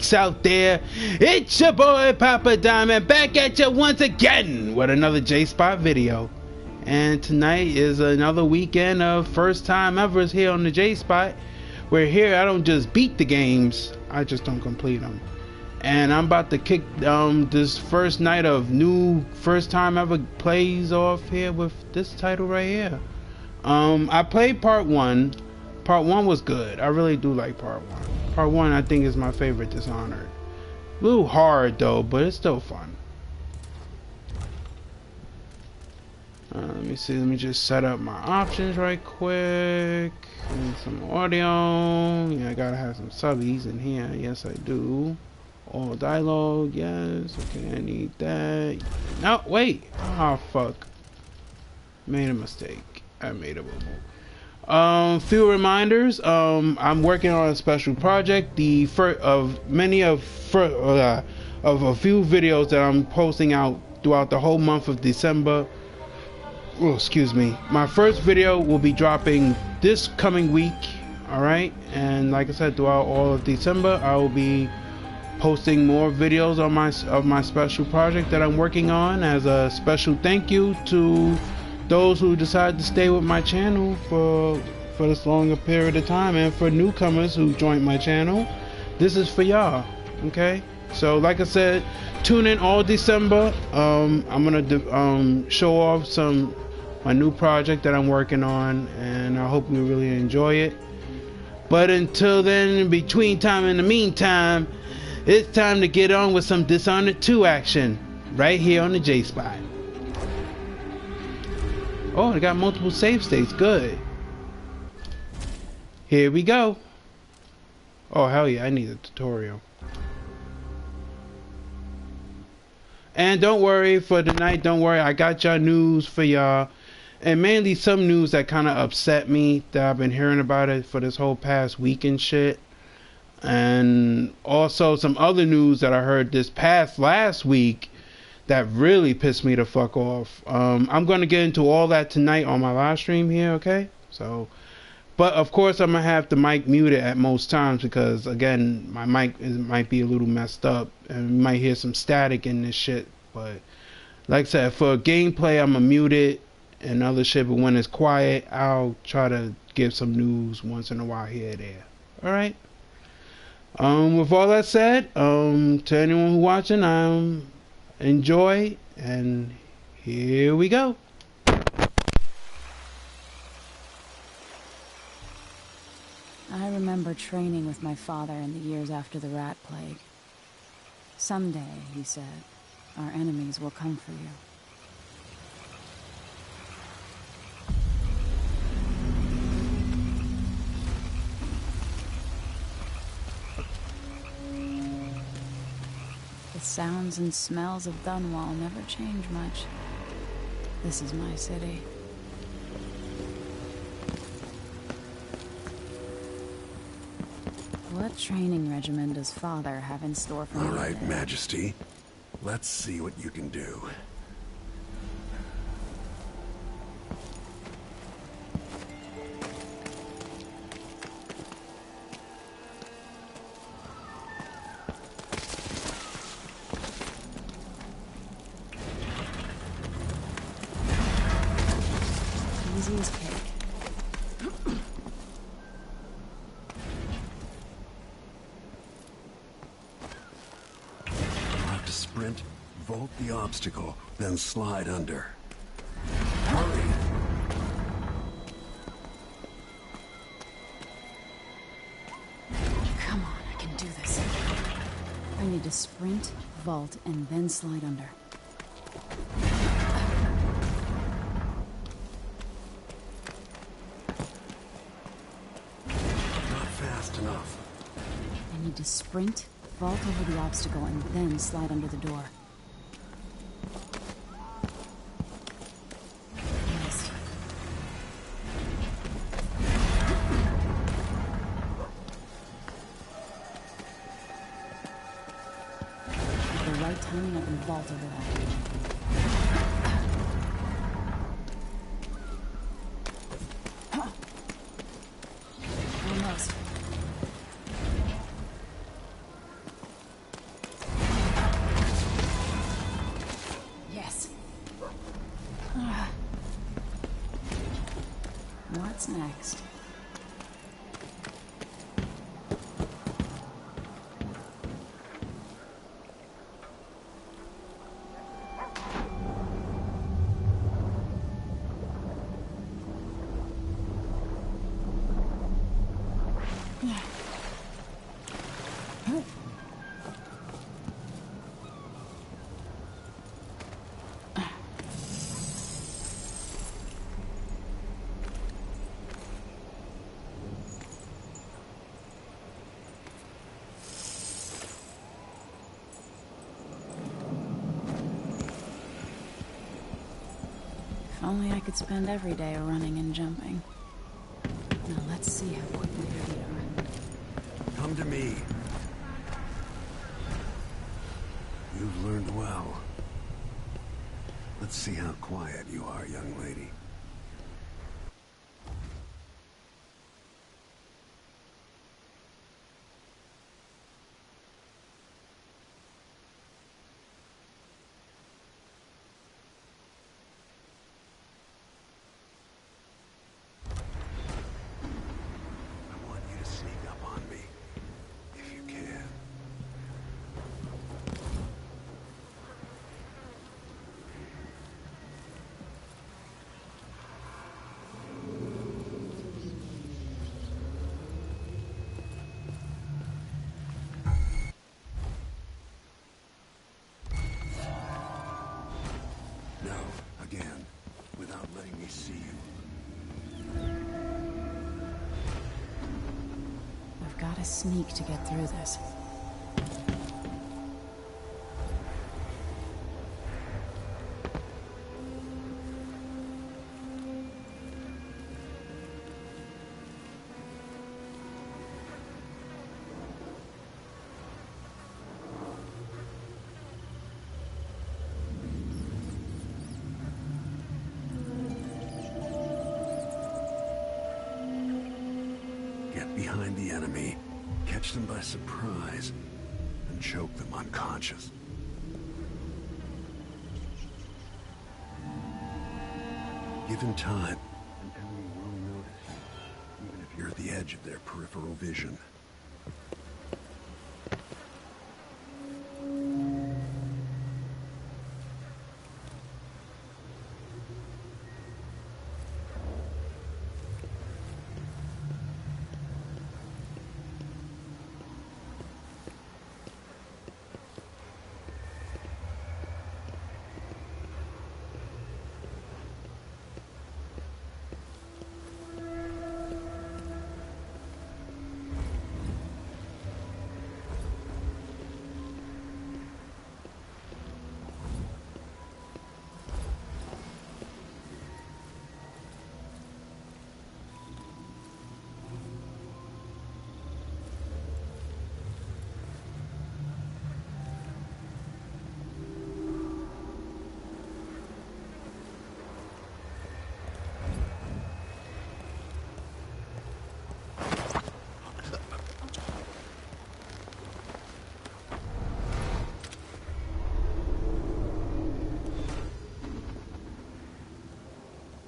geeks out there. It's your boy Papa Diamond back at you once again with another J-Spot video. And tonight is another weekend of first time evers here on the J-Spot. Where here I don't just beat the games, I just don't complete them. And I'm about to kick this first night of new first time ever plays off here with this title right here. I played part one. Part one was good. I really do like part one. Part one I think is my favorite Dishonored. A little hard though, but it's still fun. Let me see, let me just set up my options right quick. And some audio. Yeah, I gotta have some subbies in here. Yes, I do. All dialogue, yes. Okay, I need that. No, wait. Oh, fuck. Made a mistake. I made a boo-boo. Few reminders. I'm working on a special project. The first of a few videos that I'm posting out throughout the whole month of December. Oh, excuse me. My first video will be dropping this coming week. Alright, and like I said, throughout all of December I will be posting more videos on my special project that I'm working on as a special thank you to those who decide to stay with my channel for this longer period of time, and for newcomers who joined my channel, this is for y'all. Okay, so like I said, tune in all December. I'm gonna show off my new project that I'm working on, and I hope you really enjoy it. But until then, in the meantime, it's time to get on with some Dishonored 2 action right here on the J-Spot. Oh, I got multiple save states. Good. Here we go. Oh, hell yeah, I need a tutorial. And don't worry for tonight, don't worry, I got y'all news for y'all. And mainly some news that kind of upset me, that I've been hearing about it for this whole past week and shit. And also some other news that I heard last week that really pissed me the fuck off. I'm going to get into all that tonight on my live stream here, okay? So, but of course I'm going to have the mic muted at most times because, again, my mic might be a little messed up and you might hear some static in this shit. But like I said, for gameplay I'm going to mute it and other shit, but when it's quiet I'll try to give some news once in a while here and there. Alright? With all that said, to anyone who's watching, enjoy, and here we go. I remember training with my father in the years after the rat plague. Someday, he said, our enemies will come for you. The sounds and smells of Dunwall never change much. This is my city. What training regimen does Father have in store for me? All right, Majesty. Let's see what you can do. Easy as cake. Sprint, vault the obstacle, then slide under. Hurry! Come on, I can do this. I need to sprint, vault, and then slide under. Not fast enough. I need to sprint, vault over the obstacle, and then slide under the door. Missed. With the right timing, I can vault over that. Almost. next? If only I could spend every day running and jumping. Now let's see how quickly I can run. Come to me. You've learned well. Let's see how quiet you are, young lady. I want you to sneak up on me, if you can. No, again, without letting me see you. I've got to sneak to get through this. Get behind the enemy, catch them by surprise, and choke them unconscious. Given time, an enemy will notice you, even if you're at the edge of their peripheral vision.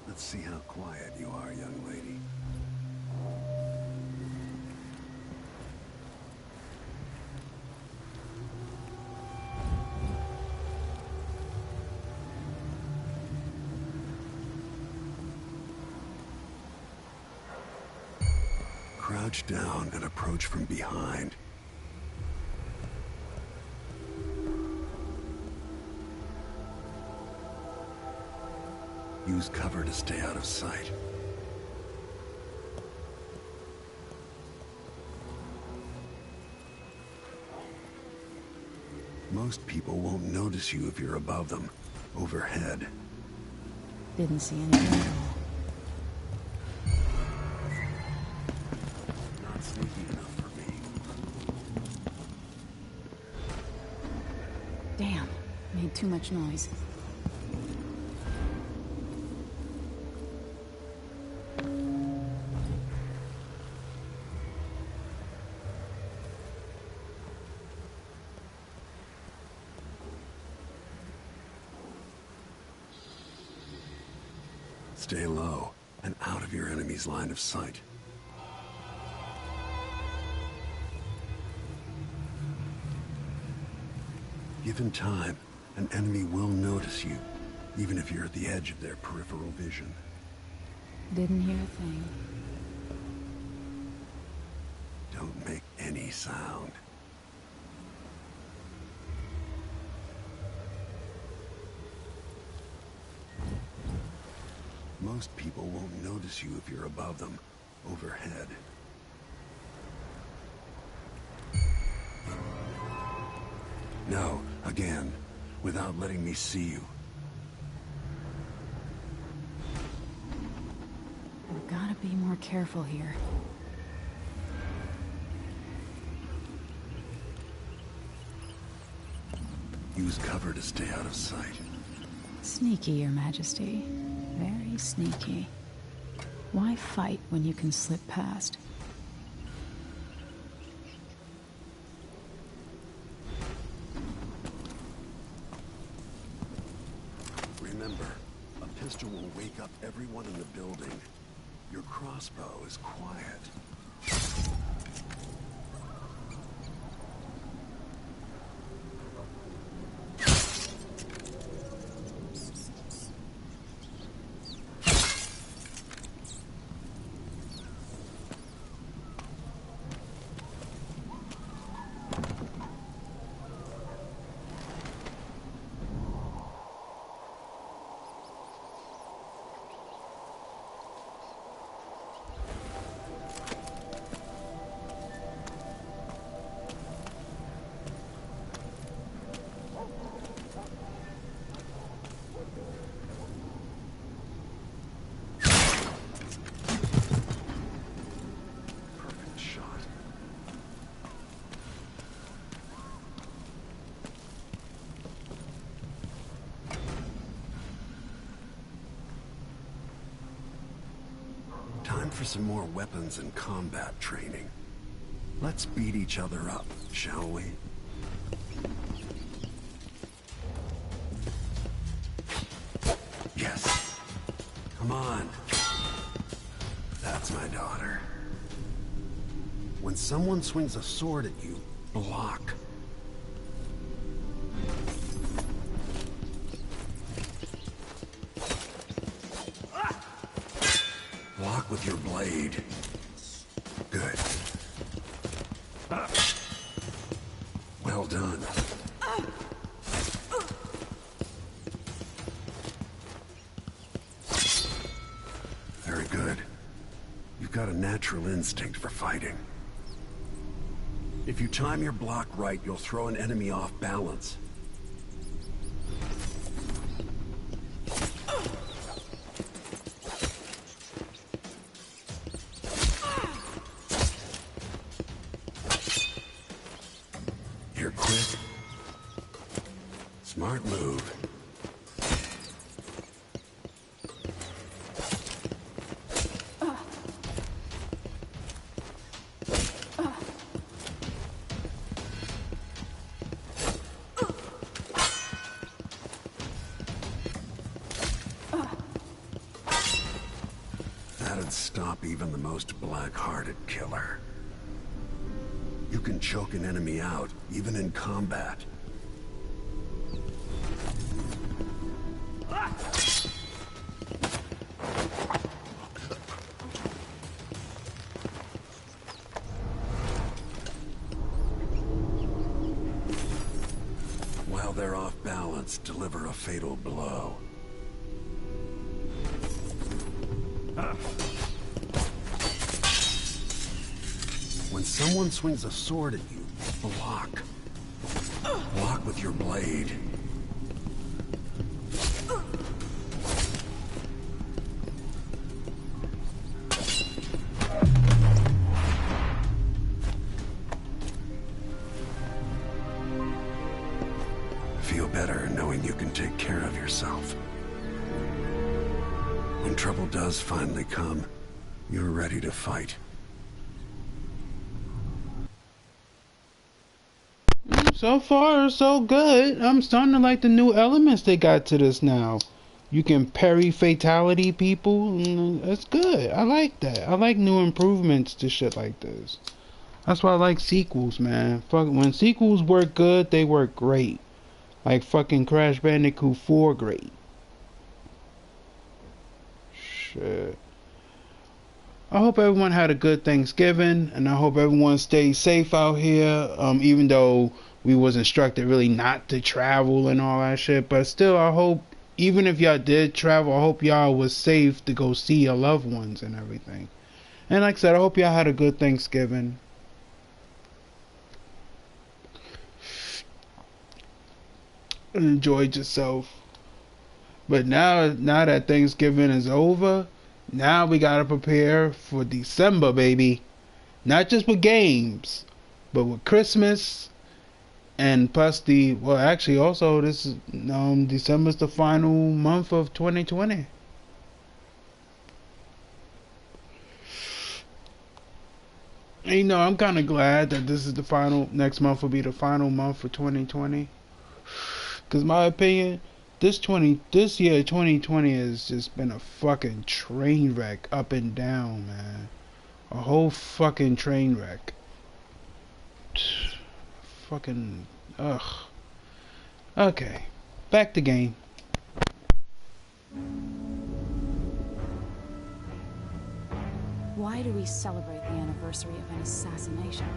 Let's see how quiet you are, young lady. Crouch down and approach from behind. Use cover to stay out of sight. Most people won't notice you if you're above them, overhead. Didn't see anything at all. Not sneaky enough for me. Damn, made too much noise. Stay low and out of your enemy's line of sight. Given time, an enemy will notice you, even if you're at the edge of their peripheral vision. Didn't hear a thing. Don't make any sound. Most people won't notice you if you're above them, overhead. No, again, without letting me see you. We've got to be more careful here. Use cover to stay out of sight. Sneaky, Your Majesty. Very sneaky. Why fight when you can slip past? Remember, a pistol will wake up everyone in the building. Your crossbow is quiet. Time for some more weapons and combat training. Let's beat each other up, shall we? Yes. Come on. That's my daughter. When someone swings a sword at you, block. Block with your blade. Good. Well done. Very good. You've got a natural instinct for fighting. If you time your block right, you'll throw an enemy off balance. You're quick. Smart move. That'd stop even the most black-hearted killer. You can choke an enemy out, even in combat. While they're off balance, deliver a fatal blow. When someone swings a sword at you, block. Block with your blade. Feel better knowing you can take care of yourself. When trouble does finally come, you're ready to fight. So far, so good. I'm starting to like the new elements they got to this now. You can parry fatality people. That's good. I like that. I like new improvements to shit like this. That's why I like sequels, man. Fuck, when sequels work good, they work great. Like fucking Crash Bandicoot 4, great. Shit. I hope everyone had a good Thanksgiving, and I hope everyone stays safe out here. Even though we was instructed really not to travel and all that shit, but still, I hope even if y'all did travel, I hope y'all was safe to go see your loved ones and everything. And like I said, I hope y'all had a good Thanksgiving. Enjoyed yourself. But now that Thanksgiving is over, now we gotta prepare for December, baby. Not just with games, but with Christmas, and plus well, actually also this is December's the final month of 2020. And you know, I'm kind of glad that this is the final. Next month will be the final month for 2020. Cause my opinion, this year 2020 has just been a fucking train wreck up and down, man. A whole fucking train wreck. Fucking ugh. Okay, back to game. Why do we celebrate the anniversary of an assassination?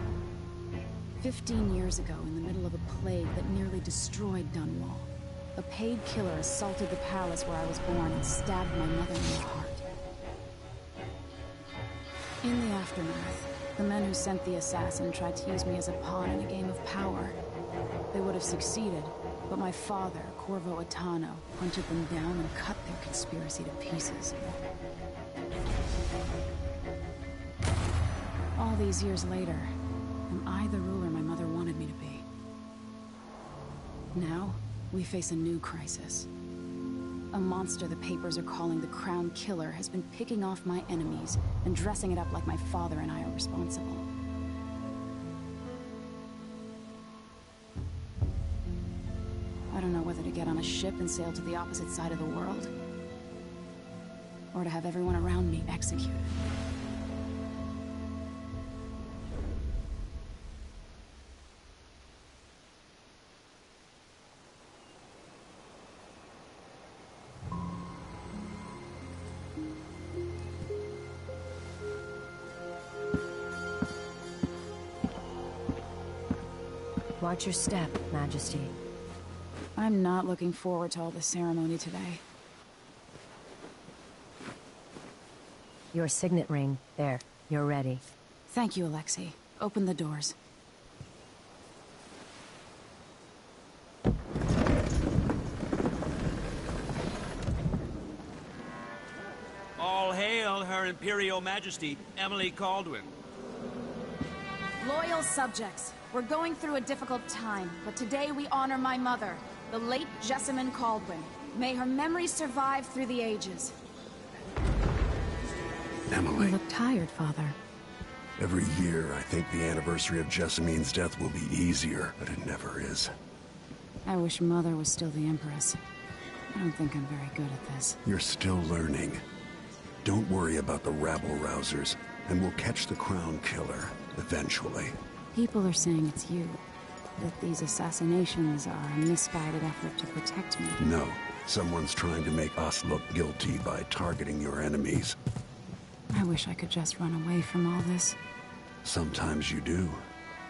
15 years ago, in the middle of a plague that nearly destroyed Dunwall, a paid killer assaulted the palace where I was born and stabbed my mother in the heart. In the aftermath, the men who sent the assassin tried to use me as a pawn in a game of power. They would have succeeded, but my father, Corvo Attano, hunted them down and cut their conspiracy to pieces. All these years later, am I the ruler my mother wanted me to be? Now, we face a new crisis. A monster the papers are calling the Crown Killer has been picking off my enemies and dressing it up like my father and I are responsible. I don't know whether to get on a ship and sail to the opposite side of the world, or to have everyone around me executed. Watch your step, Majesty. I'm not looking forward to all the ceremony today. Your signet ring. There. You're ready. Thank you, Alexei. Open the doors. All hail Her Imperial Majesty, Emily Caldwin. Loyal subjects, we're going through a difficult time, but today we honor my mother, the late Jessamine Caldwin. May her memory survive through the ages. Emily. You look tired, Father. Every year, I think the anniversary of Jessamine's death will be easier, but it never is. I wish Mother was still the Empress. I don't think I'm very good at this. You're still learning. Don't worry about the rabble-rousers, and we'll catch the Crown Killer, eventually. People are saying it's you. That these assassinations are a misguided effort to protect me. No. Someone's trying to make us look guilty by targeting your enemies. I wish I could just run away from all this. Sometimes you do.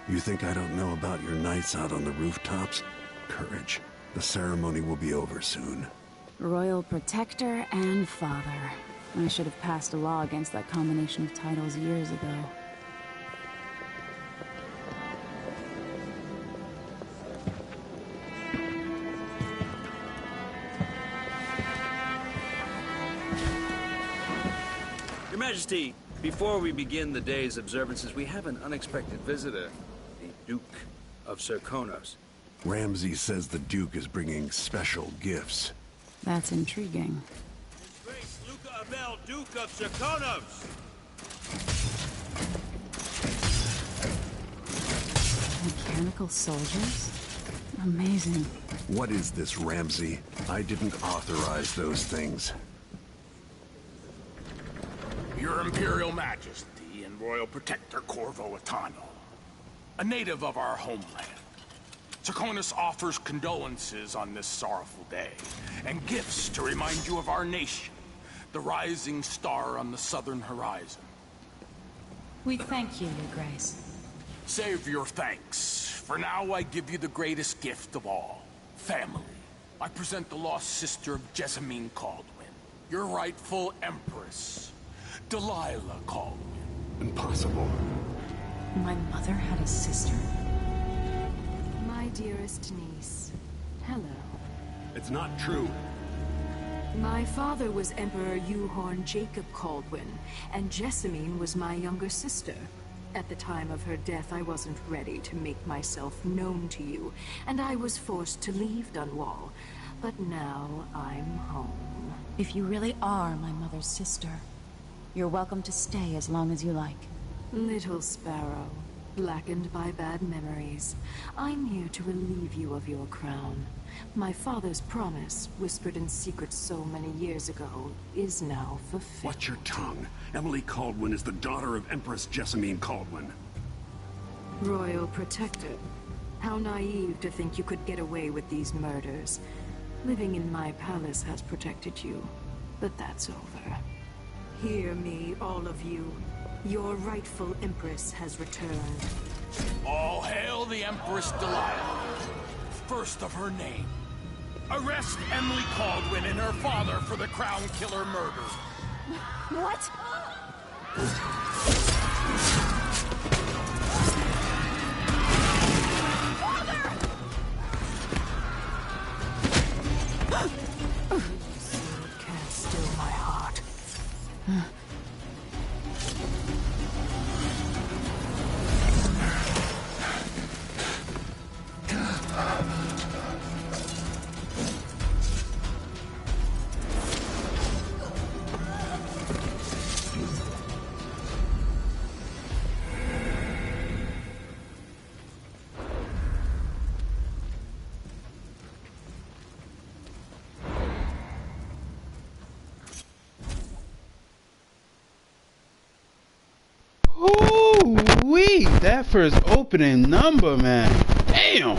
You think I don't know about your nights out on the rooftops? Courage. The ceremony will be over soon. Royal Protector and Father. I should have passed a law against that combination of titles years ago. Your Majesty, before we begin the day's observances, we have an unexpected visitor, the Duke of Serkonos. Ramsay says the Duke is bringing special gifts. That's intriguing. His Grace Luca Abel, Duke of Serkonos! Mechanical soldiers? Amazing. What is this, Ramsey? I didn't authorize those things. Your Imperial Majesty and Royal Protector Corvo Attano, a native of our homeland. Draconis offers condolences on this sorrowful day, and gifts to remind you of our nation, the rising star on the southern horizon. We thank you, Your Grace. Save your thanks. For now, I give you the greatest gift of all, family. I present the lost sister of Jessamine Caldwin, your rightful empress, Delilah Caldwin. Impossible. My mother had a sister? My dearest niece, hello. It's not true. My father was Emperor Euhorn Jacob Caldwin, and Jessamine was my younger sister. At the time of her death, I wasn't ready to make myself known to you, and I was forced to leave Dunwall. But now I'm home. If you really are my mother's sister, you're welcome to stay as long as you like. Little sparrow, blackened by bad memories, I'm here to relieve you of your crown. My father's promise, whispered in secret so many years ago, is now fulfilled. Watch your tongue. Emily Caldwin is the daughter of Empress Jessamine Caldwin. Royal Protector. How naive to think you could get away with these murders. Living in my palace has protected you, but that's over. Hear me, all of you. Your rightful Empress has returned. All hail the Empress Delilah, first of her name. Arrest Emily Caldwin and her father for the Crown Killer murder. What? Sword can't still my heart. Ooh-wee, that first opening number, man. Damn.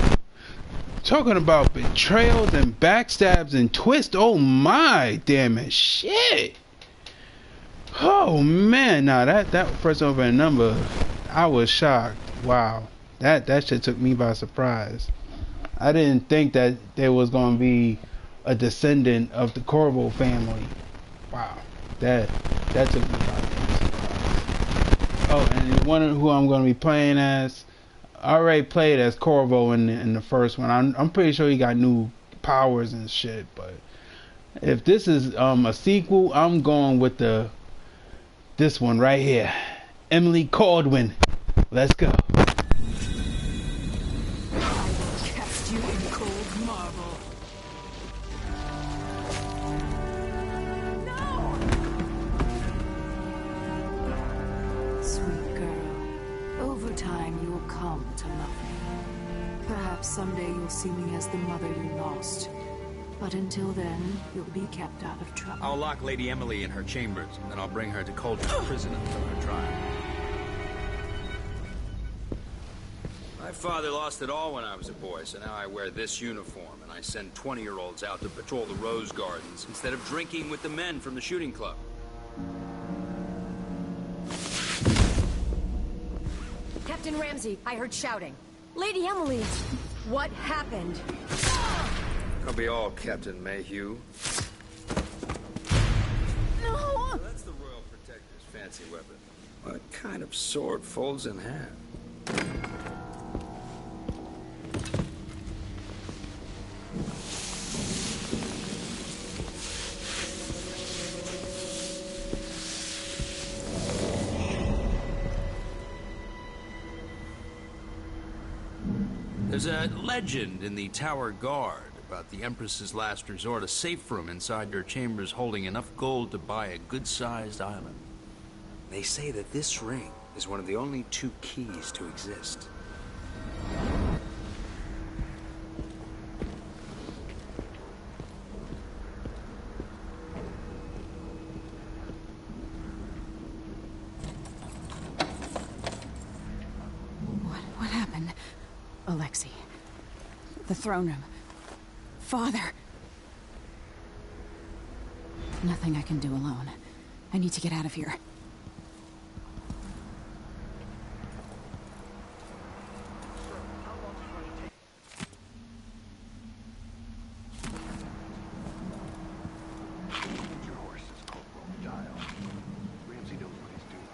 Talking about betrayals and backstabs and twists. Oh my, damn it. Shit. Oh man, nah, that first opening number, I was shocked. Wow. That shit took me by surprise. I didn't think that there was gonna be a descendant of the Corvo family. Wow. That took me by surprise. Oh, and one who I'm going to be playing as, I already played as Corvo in the first one. I'm pretty sure he got new powers and shit. But if this is a sequel, I'm going with this one right here, Emily Caldwin. Let's go. I will cast you in cold marble. Sweet girl, over time you will come to love me. Perhaps someday you'll see me as the mother you lost. But until then, you'll be kept out of trouble. I'll lock Lady Emily in her chambers, and then I'll bring her to Cauldron Prison until her trial. My father lost it all when I was a boy, so now I wear this uniform, and I send 20-year-olds out to patrol the rose gardens instead of drinking with the men from the shooting club. Captain Ramsey, I heard shouting. Lady Emily, what happened? I'll be all Captain Mayhew. No! That's the Royal Protector's fancy weapon. What kind of sword folds in half? There's a legend in the Tower Guard about the Empress's last resort, a safe room inside your chambers holding enough gold to buy a good-sized island. They say that this ring is one of the only 2 keys to exist. Alexei. The throne room. Father! Nothing I can do alone. I need to get out of here. Your horse is Corporal Dial. Ramsey knows what he's doing.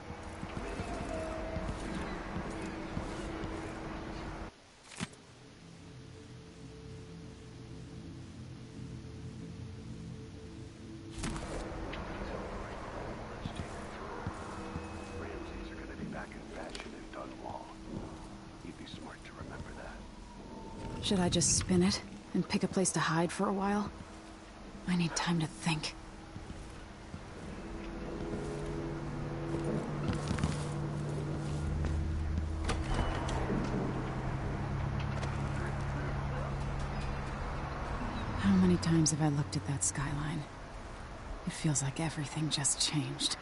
Ramses are gonna be back in fashion in Dunwall. You'd be smart to remember that. Should I just spin it and pick a place to hide for a while? I need time to think. How many times have I looked at that skyline? It feels like everything just changed.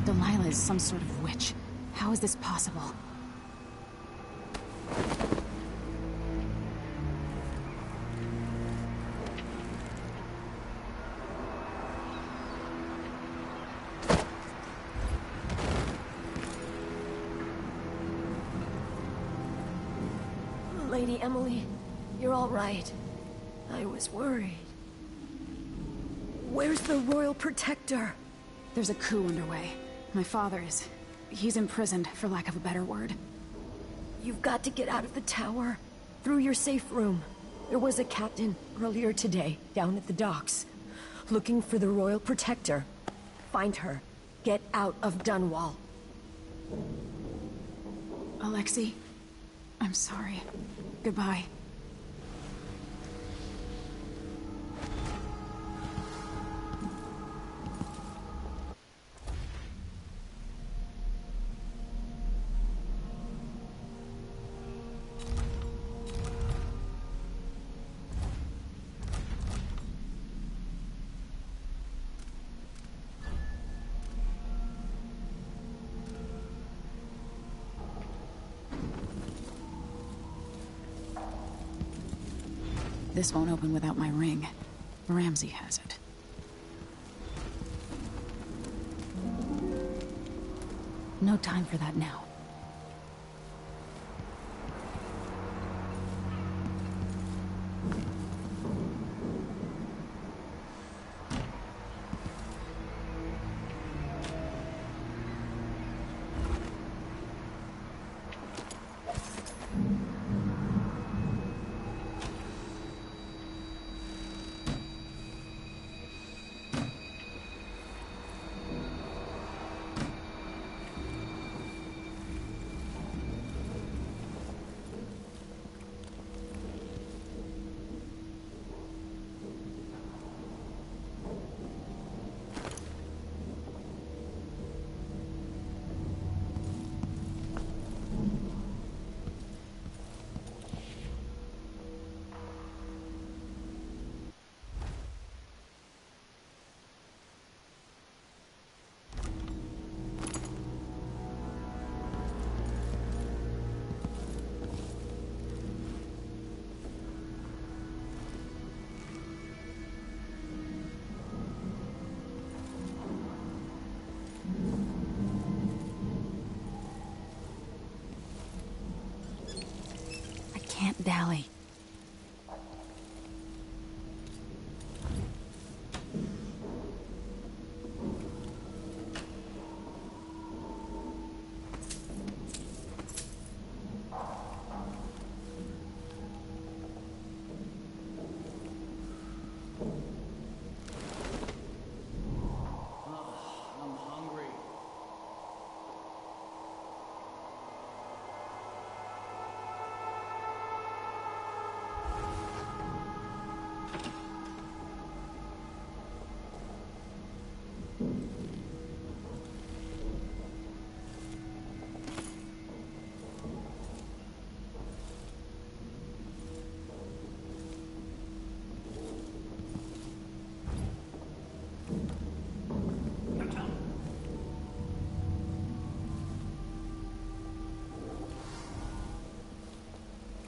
Delilah is some sort of witch. How is this possible? Lady Emily, you're all right. I was worried. Where's the Royal Protector? There's a coup underway. My father is... he's imprisoned, for lack of a better word. You've got to get out of the tower. Through your safe room. There was a captain earlier today, down at the docks. Looking for the Royal Protector. Find her. Get out of Dunwall. Alexei, I'm sorry. Goodbye. This won't open without my ring. Ramsey has it. No time for that now. Can't dally.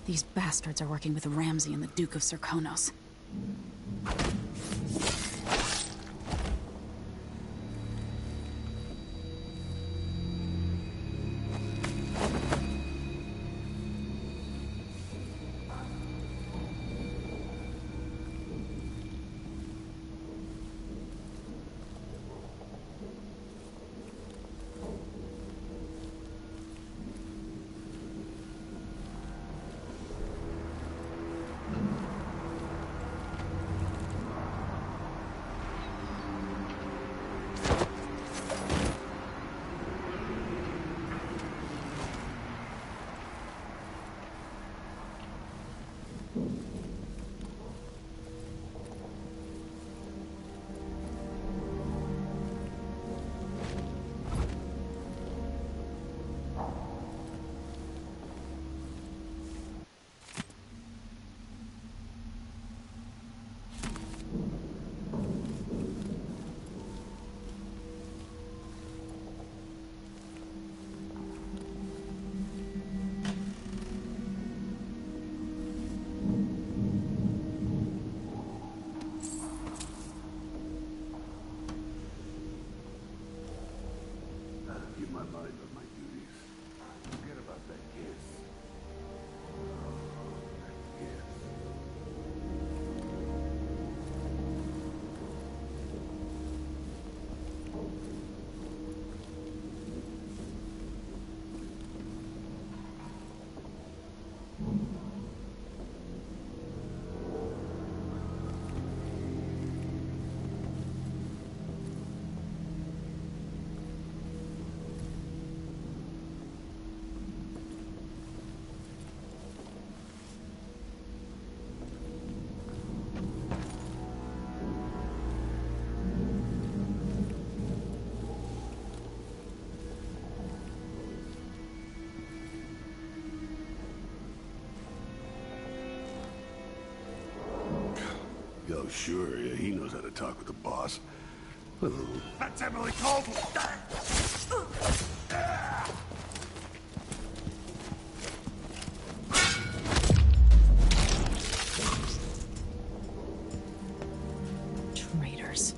These bastards are working with Ramsay and the Duke of Serkonos. Keep my mind on my duties. Forget about that kiss. That kiss. Yo, sure, yeah, he knows how to talk with the boss. That's Emily Caldwell! Traitors.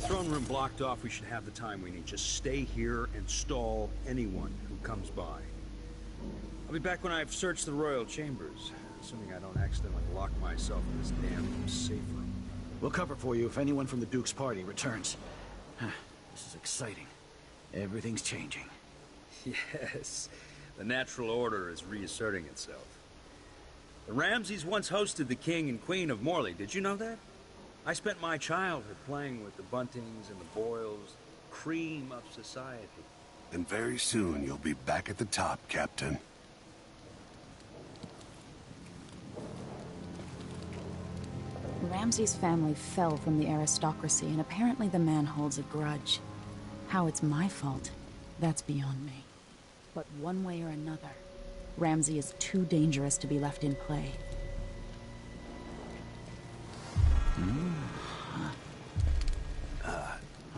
Throne room blocked off, we should have the time we need. Just stay here and stall anyone who comes by. I'll be back when I've searched the royal chambers, assuming I don't accidentally lock myself in this damn safe room. We'll cover for you if anyone from the Duke's party returns. This is exciting. Everything's changing. Yes, the natural order is reasserting itself. The Ramsays once hosted the king and queen of Morley. Did you know that? I spent my childhood playing with the Buntings and the Boyles, cream of society. And very soon you'll be back at the top, Captain. Ramsey's family fell from the aristocracy, and apparently the man holds a grudge. How it's my fault, that's beyond me. But one way or another, Ramsey is too dangerous to be left in play.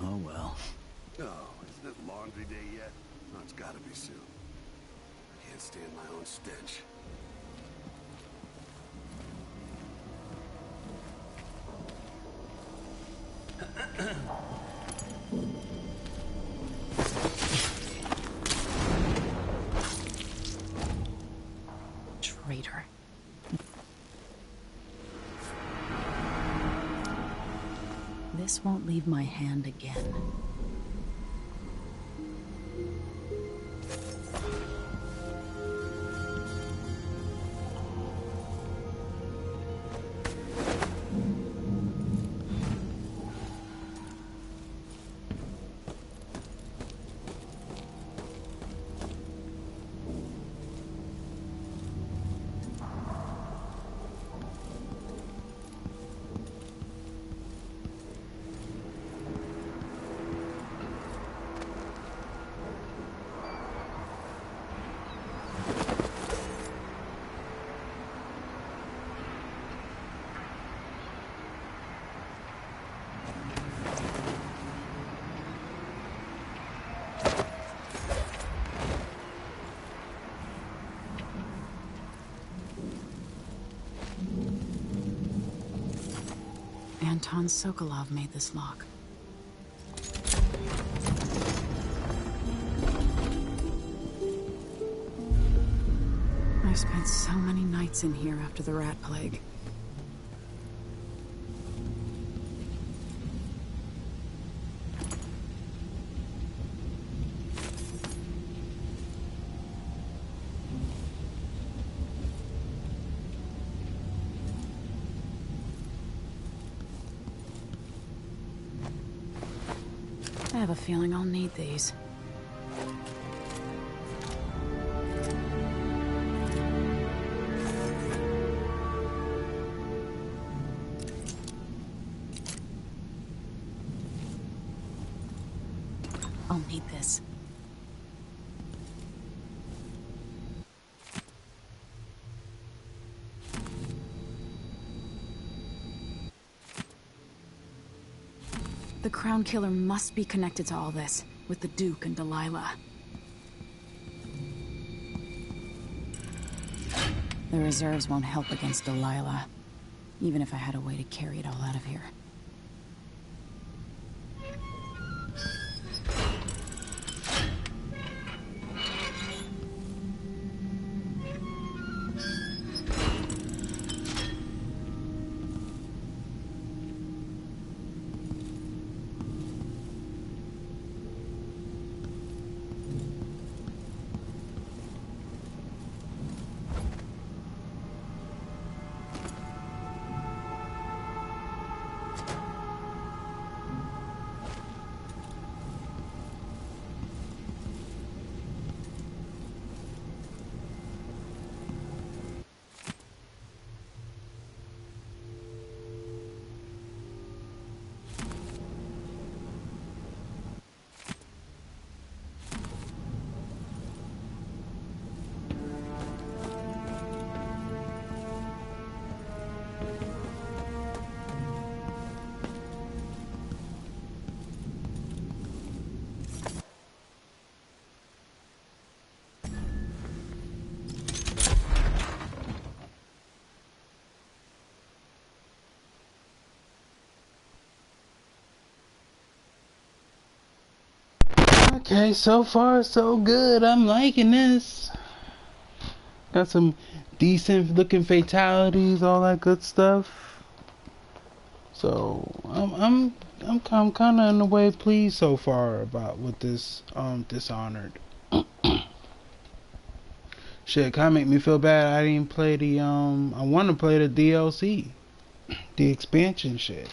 Oh well. Oh, isn't it laundry day yet? No, it's gotta be soon. Can't stand my own stench. Traitor. This won't leave my hand again. Anton Sokolov made this lock. I've spent so many nights in here after the rat plague. I have a feeling I'll need these. I'll need this. The Crown Killer must be connected to all this, with the Duke and Delilah. The reserves won't help against Delilah, even if I had a way to carry it all out of here. Okay, so far so good. I'm liking this. Got some decent looking fatalities, all that good stuff. So I'm kind of in a way pleased so far about with this Dishonored. Shit, kind of make me feel bad I didn't play the I want to play the DLC, the expansion shit.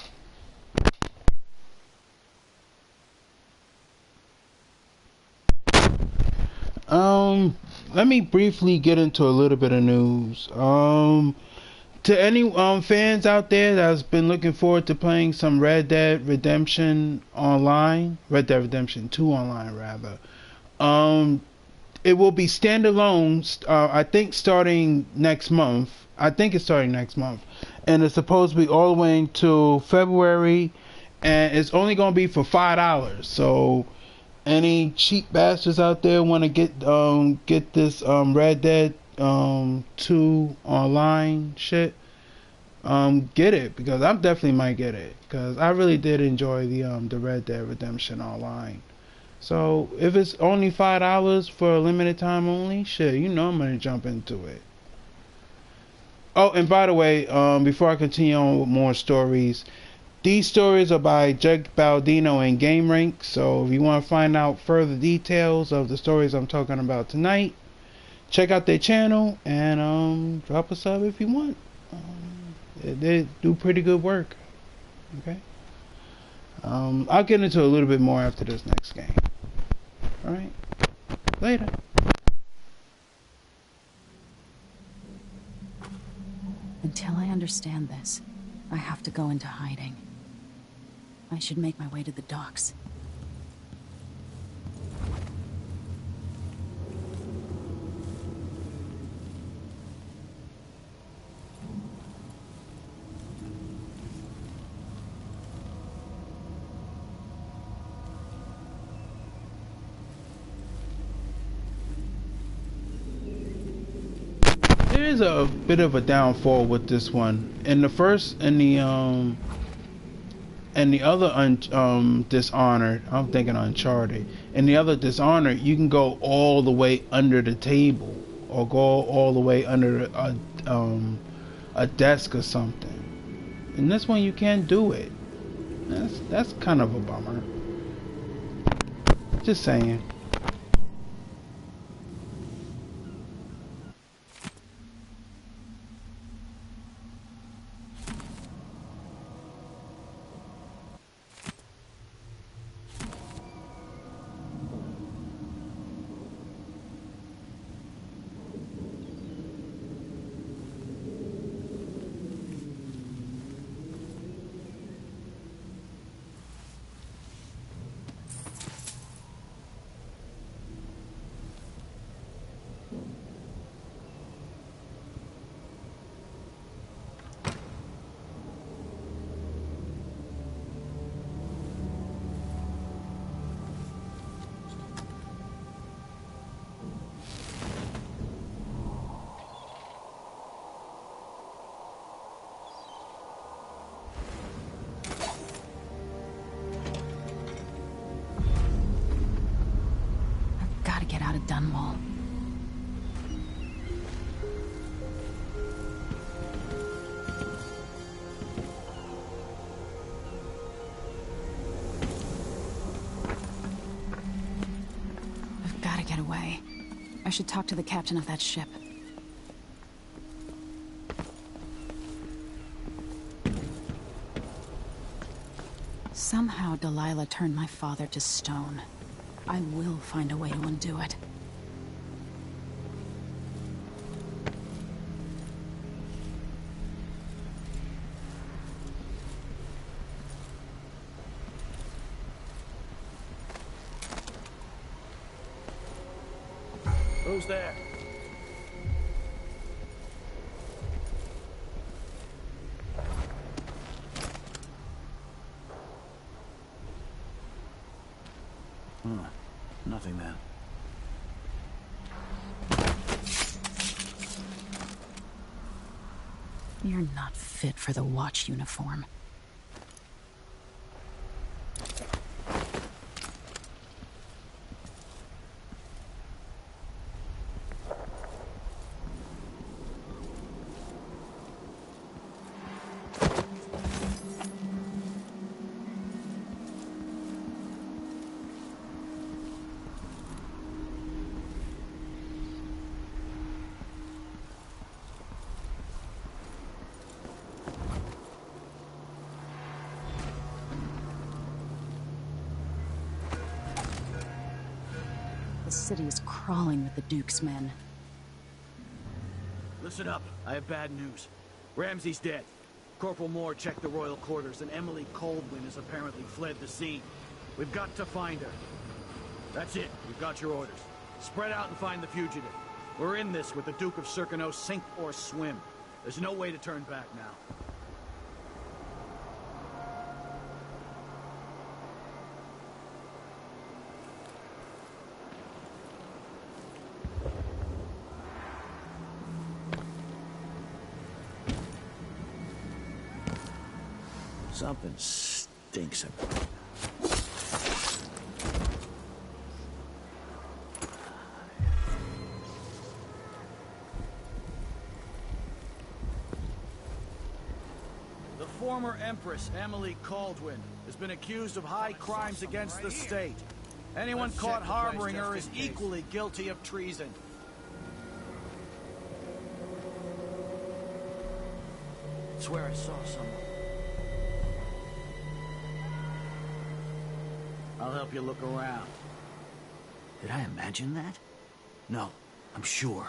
let me briefly get into a little bit of news. To any fans out there that's been looking forward to playing some Red Dead Redemption online, Red Dead Redemption 2 online rather, it will be standalone. I think starting next month. I think it's starting next month, and it's supposed to be all the way until February, and it's only going to be for $5. So, any cheap bastards out there want to get this Red Dead 2 online shit, get it, because I definitely might get it, because I really did enjoy the Red Dead Redemption online. So if it's only $5 for a limited time only, shit, you know I'm gonna jump into it. Oh, and by the way, before I continue on with more stories, these stories are by Jake Baldino and Game Rank. So if you want to find out further details of the stories I'm talking about tonight, check out their channel and drop a sub if you want. They do pretty good work. Okay. I'll get into a little bit more after this next game. Alright. Later. Until I understand this, I have to go into hiding. I should make my way to the docks. There's a bit of a downfall with this one. In the first, in the other Dishonored, I'm thinking Uncharted. In the other Dishonored, you can go all the way under the table, or go all the way under a desk or something. In this one, you can't do it. That's kind of a bummer. Just saying. Get out of Dunwall. I've got to get away. I should talk to the captain of that ship. Somehow Delilah turned my father to stone. I will find a way to undo it. Who's there? Nothing then. You're not fit for the watch uniform. city is crawling with the Duke's men. Listen up. I have bad news. Ramsey's dead. Corporal Moore checked the royal quarters, and Emily Coldwin has apparently fled the scene. We've got to find her. That's it. We've got your orders. Spread out and find the fugitive. We're in this with the Duke of Circano, sink or swim. There's no way to turn back now. Something stinks of it. The former Empress, Emily Coldwin, has been accused of high crimes against the state. Anyone caught harboring her is equally guilty of treason. I swear I saw someone. I'll help you look around. Did I imagine that? No, I'm sure.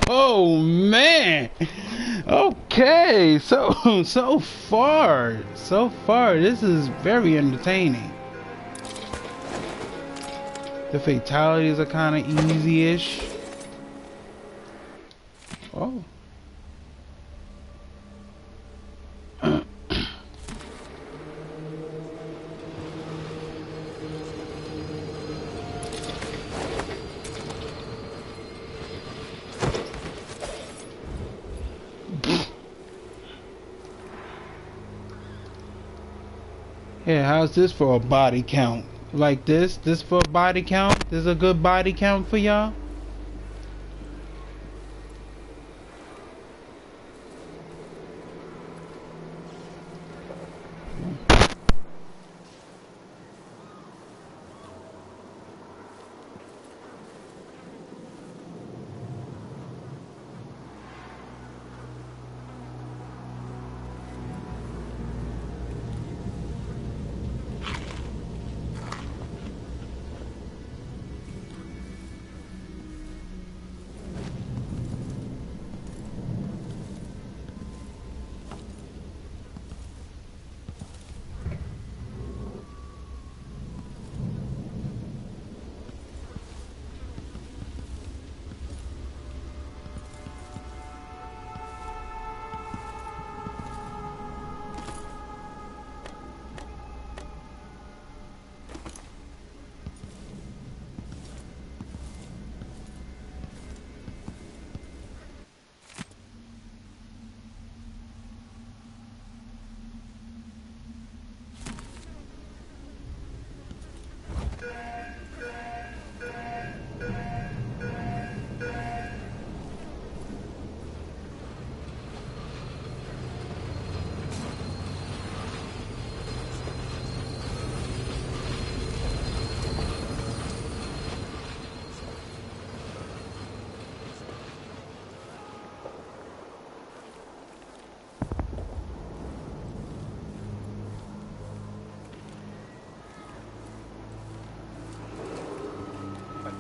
Oh man. Okay, so far this is very entertaining. The fatalities are kind of easy-ish. Oh. Yeah, how's this for a body count? Like this for a body count? This is a good body count for y'all?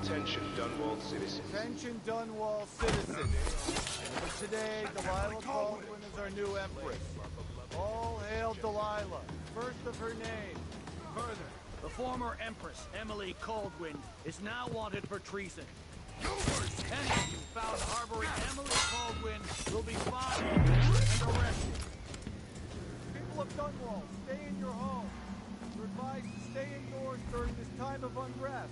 Attention, Dunwall citizens. Attention, Dunwall citizens. As of today, Delilah Baldwin is our new empress. All hail Delilah, first of her name. Further, the former Empress, Emily Coldwin, is now wanted for treason. Any of you found harboring Emily Caldwin will be fined and arrested. People of Dunwall, stay in your homes. You're advised to stay indoors during this time of unrest.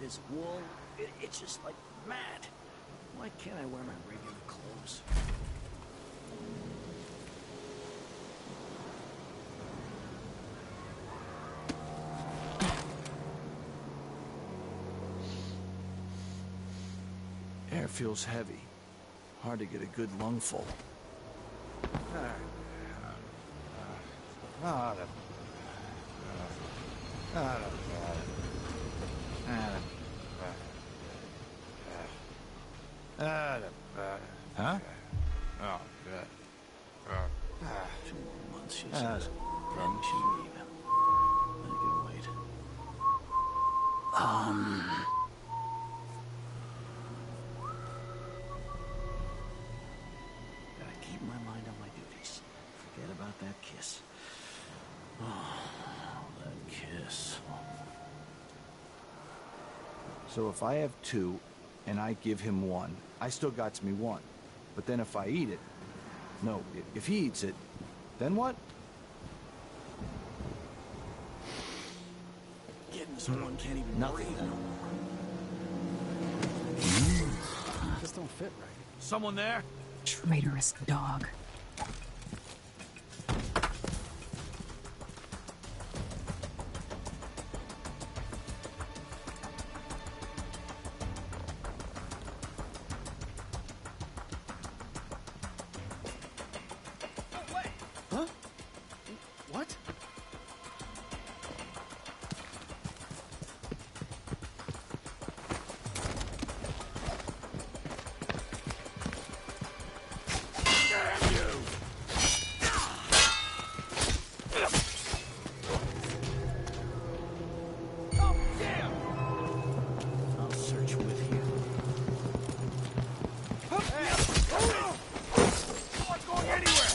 This wool, it itches like mad. Why can't I wear my regular clothes? Air feels heavy. Hard to get a good lungful. Huh? Oh, good. 2 more months, she says. Then she leave. I can wait. Gotta keep my mind on my duties. Forget about that kiss. Oh, that kiss. So if I have 2, and I give him 1, I still got me 1. But then if I eat it... No, if he eats it, then what? Getting someone can't even breathe no more. Just don't fit right. Someone there? Traitorous dog. Huh? What? Damn you! Oh, damn! I'll search with you. Not going anywhere!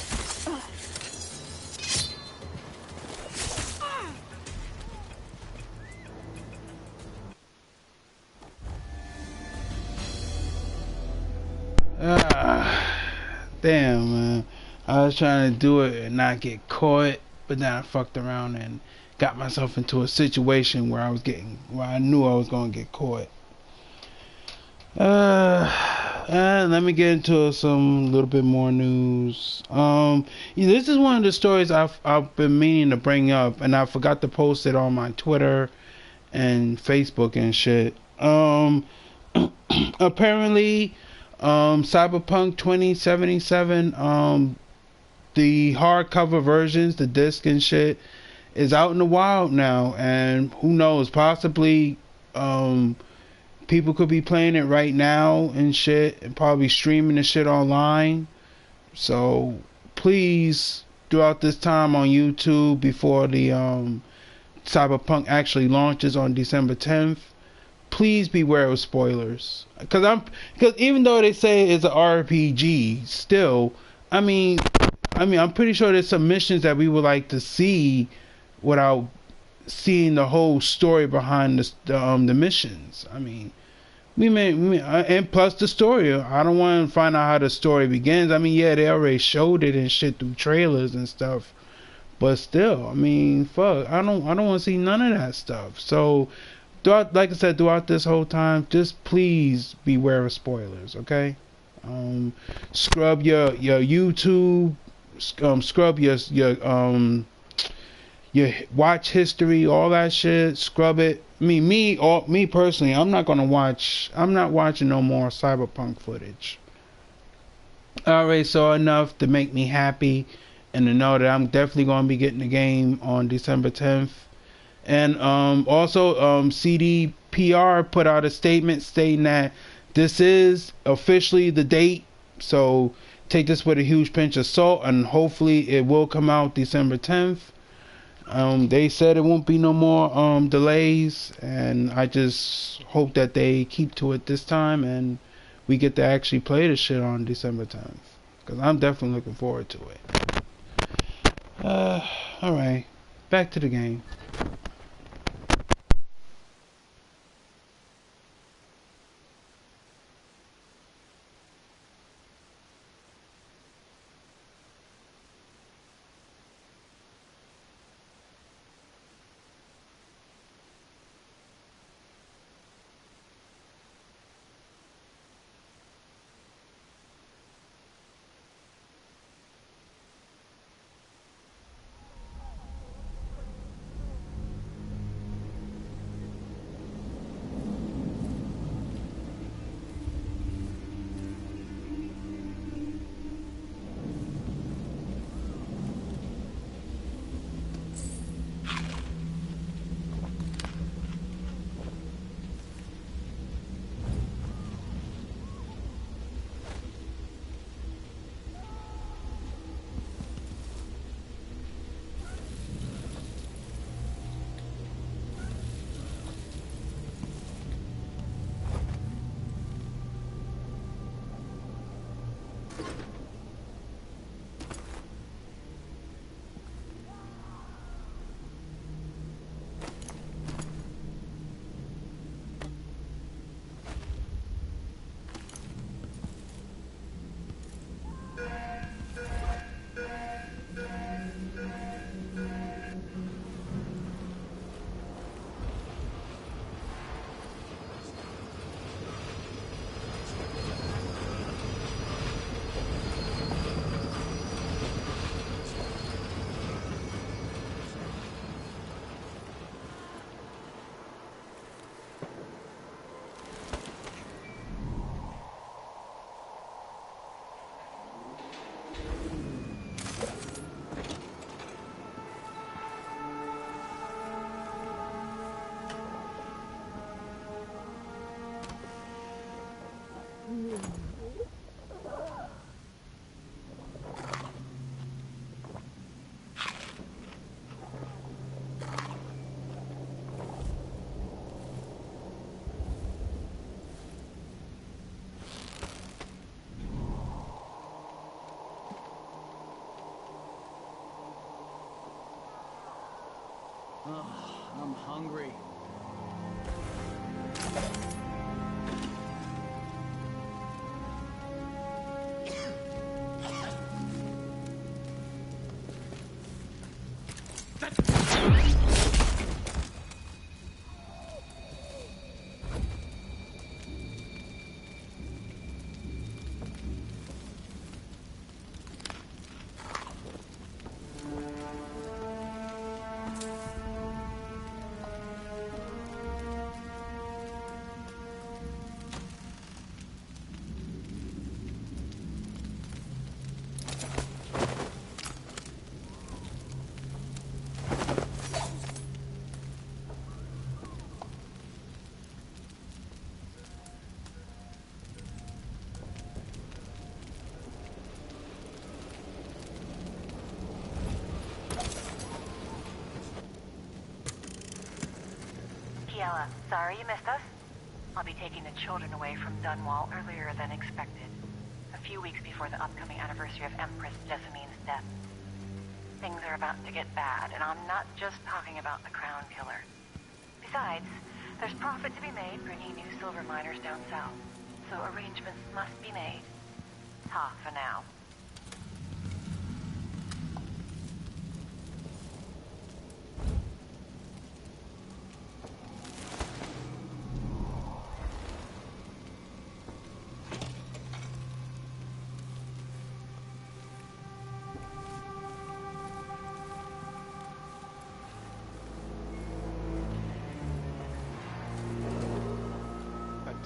Damn, man. I was trying to do it and not get caught, but then I fucked around and got myself into a situation where I knew I was gonna get caught. Let me get into some little bit more news. This is one of the stories I've been meaning to bring up, and I forgot to post it on my Twitter and Facebook and shit. Apparently, Cyberpunk 2077, the hardcover versions, the disc and shit, is out in the wild now, and who knows, possibly people could be playing it right now and shit, and probably streaming the shit online. So please, throughout this time on YouTube, before the Cyberpunk actually launches on December 10th, please beware of spoilers. Because even though they say it's an RPG, still, I mean, I'm pretty sure there's some missions that we would like to see without seeing the whole story behind the missions. I mean, and plus the story. I don't want to find out how the story begins. I mean, yeah, they already showed it and shit through trailers and stuff, but still, I mean, fuck, I don't want to see none of that stuff. So, like I said, throughout this whole time, just please beware of spoilers, okay? Scrub your YouTube, scrub your watch history, all that shit. Scrub it. Me personally, I'm not watching no more Cyberpunk footage. I already saw enough to make me happy and to know that I'm definitely going to be getting the game on December 10th. And also, CDPR put out a statement stating that this is officially the date. So take this with a huge pinch of salt, and hopefully it will come out December 10th. They said it won't be no more delays, and I just hope that they keep to it this time, and we get to actually play the shit on December 10th. Because I'm definitely looking forward to it. Alright. Back to the game. I'm hungry. Sorry you missed us. I'll be taking the children away from Dunwall earlier than expected. A few weeks before the upcoming anniversary of Empress Jessamine's death. Things are about to get bad, and I'm not just talking about the Crown Killer. Besides, there's profit to be made bringing new silver miners down south. So arrangements must be made. Ta for now.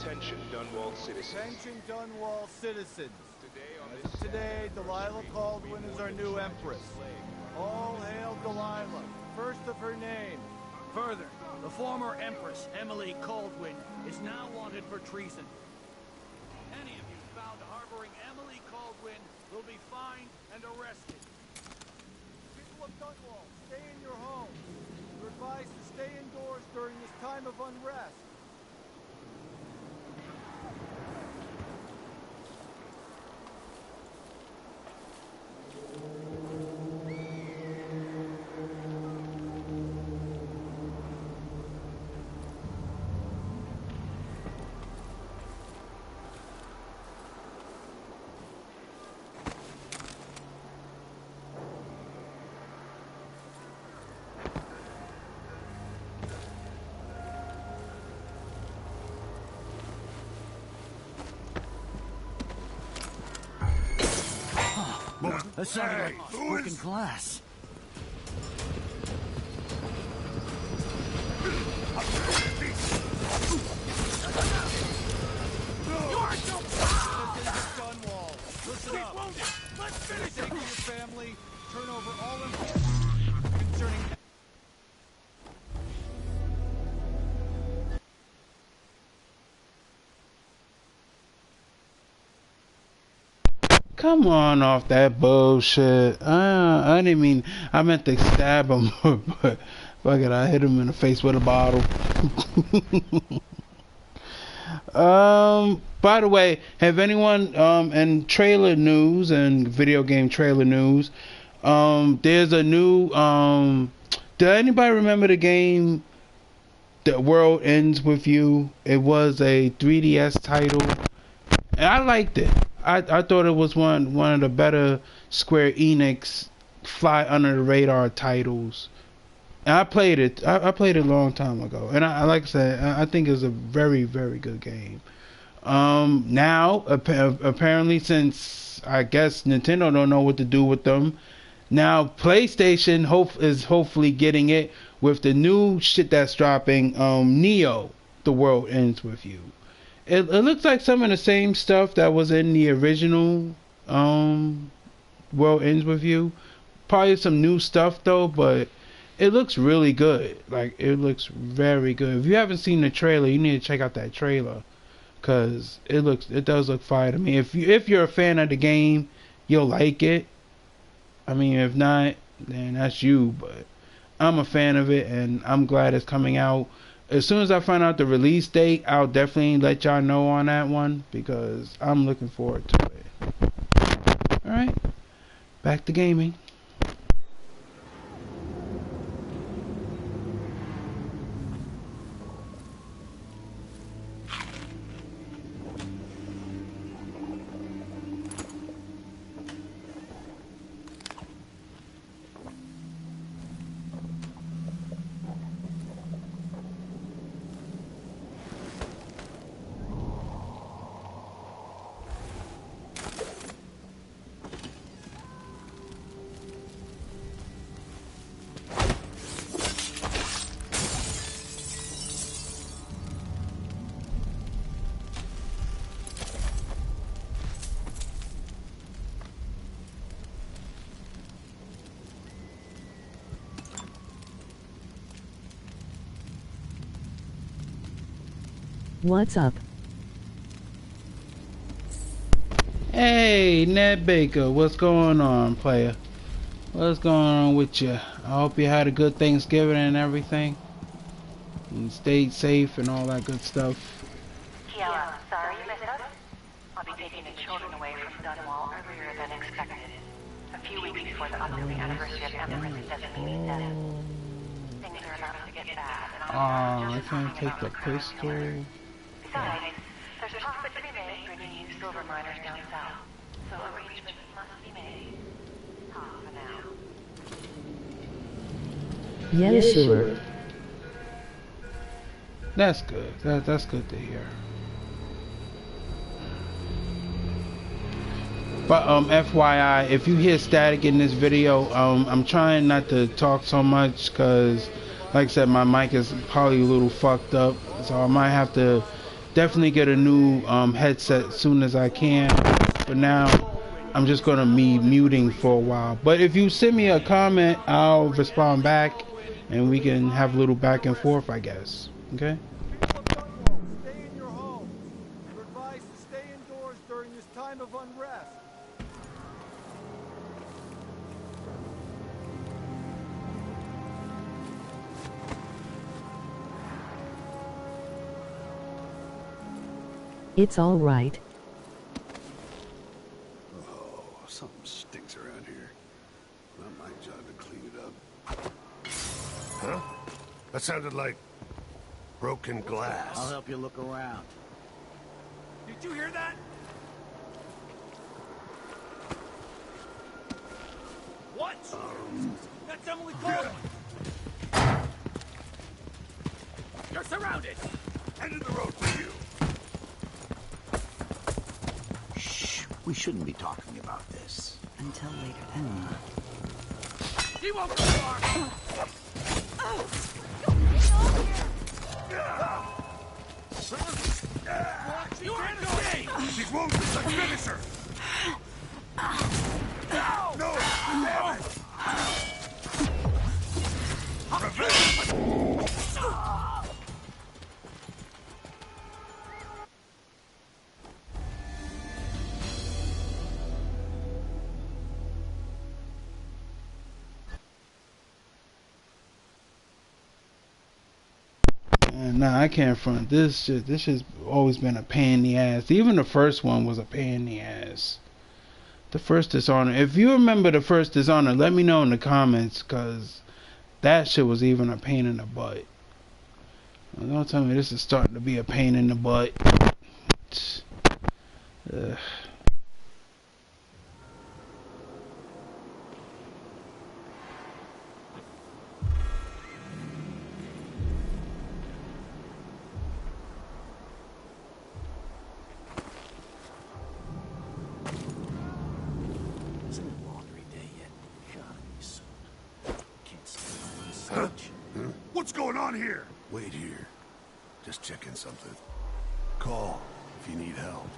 Attention, Dunwall citizens. Attention, Dunwall citizens. Today, Delilah Caldwin is our new Empress. All hail Delilah, first of her name. Further, the former Empress, Emily Caldwin, is now wanted for treason. Any of you found harboring Emily Caldwin will be fined and arrested. People of Dunwall, stay in your homes. You're advised to stay indoors during this time of unrest. That sounded like broken glass. Dunwall, listen up. Let's finish it. Your family, turn over all information concerning. Come on off that bullshit. I didn't mean, I meant to stab him, but fuck it, I hit him in the face with a bottle. By the way, have anyone, in trailer news and video game trailer news, there's a new, did anybody remember the game The World Ends With You? It was a 3DS title, and I liked it. I thought it was one of the better Square Enix fly under the radar titles. And I played it. I played it a long time ago, and I like I said, I think it's a very, very good game. Now apparently, since I guess Nintendo don't know what to do with them, now PlayStation is hopefully getting it with the new shit that's dropping. Neo, The World Ends With You. It looks like some of the same stuff that was in the original World Ends With You. Probably some new stuff though, but it looks really good. Like, it looks very good. If you haven't seen the trailer, you need to check out that trailer, cause it does look fire to me. If you're a fan of the game, you'll like it. I mean, if not, then that's you. But I'm a fan of it, and I'm glad it's coming out. As soon as I find out the release date, I'll definitely let y'all know on that one, because I'm looking forward to it. Alright, back to gaming. What's up? Hey, Ned Baker, what's going on, player? What's going on with you? I hope you had a good Thanksgiving and everything, and stayed safe and all that good stuff. Yeah, sorry you missed us. I'll be taking the children away from Dunwall earlier than expected. A few weeks before the upcoming anniversary of Empress Desamine's death. Things are about to get bad, and I can't take the pistol. Besides, there's a profit to be made bringing you silver miners down south, so arrangements must be made. For now. Yes, sure. That's good. That's good to hear. But FYI, if you hear static in this video, I'm trying not to talk so much, because, like I said, my mic is probably a little fucked up, so I might have to definitely get a new headset as soon as I can. For now, I'm just gonna be muting for a while. But if you send me a comment, I'll respond back and we can have a little back and forth, I guess. Okay? People of Dunwall, stay in your homes. You're advised to stay indoors during this time of unrest. It's all right. Oh, something stinks around here. Not my job to clean it up. Huh? That sounded like broken glass. I'll help you look around. Did you hear that? What? That's Emily Coleman. You're surrounded. End of the road for you. Shh. We shouldn't be talking about this. Until later then. He won't go far. You aren't going. She's wounded. Let's finish her. No! Damn it! Revenge! Nah, I can't front this shit. This has always been a pain in the ass. Even the first one was a pain in the ass. The first Dishonored. If you remember the first Dishonored, let me know in the comments, cause that shit was even a pain in the butt. Don't tell me this is starting to be a pain in the butt. Ugh. What's going on here? Wait here. Just checking something. Call if you need help.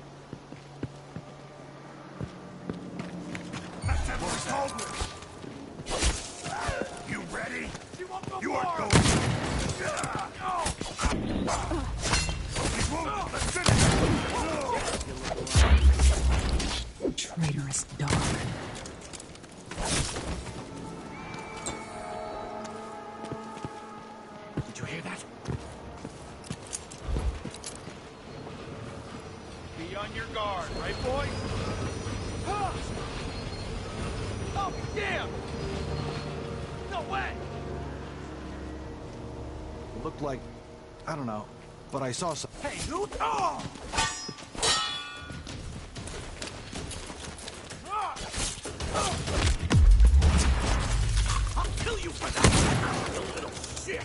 That's Emily Coleman. You ready? You aren't going. He's wounded. Let's finish him. Traitorous dog. Did you hear that? Be on your guard, right, boys? Oh, damn! No way! It looked like, I don't know, but I saw some. Hey, you! Oh! I'll kill you for that, you little shit!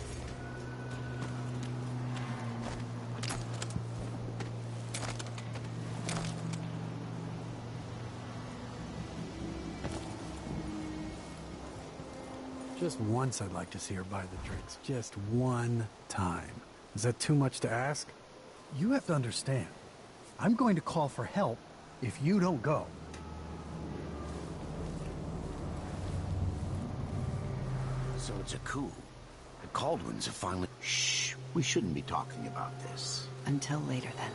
Just once I'd like to see her buy the drinks. Just one time. Is that too much to ask? You have to understand. I'm going to call for help if you don't go. So it's a coup. The Caldwins have finally... Shh. We shouldn't be talking about this. Until later then.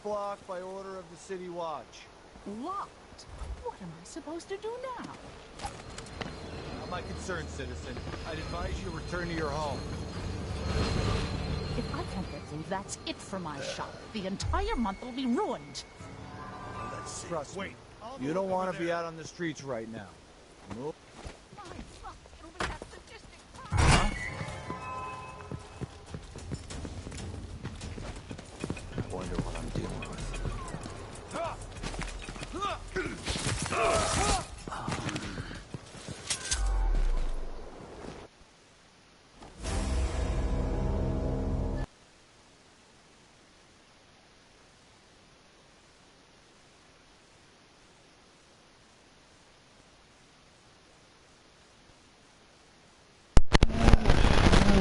blocked by order of the City Watch. Locked? What am I supposed to do now? Not my concern, citizen. I'd advise you to return to your home. If I can't get through, that's it for my shop. The entire month will be ruined. Trust me. You don't want to be out on the streets right now. Move. I wonder what I'm dealing with.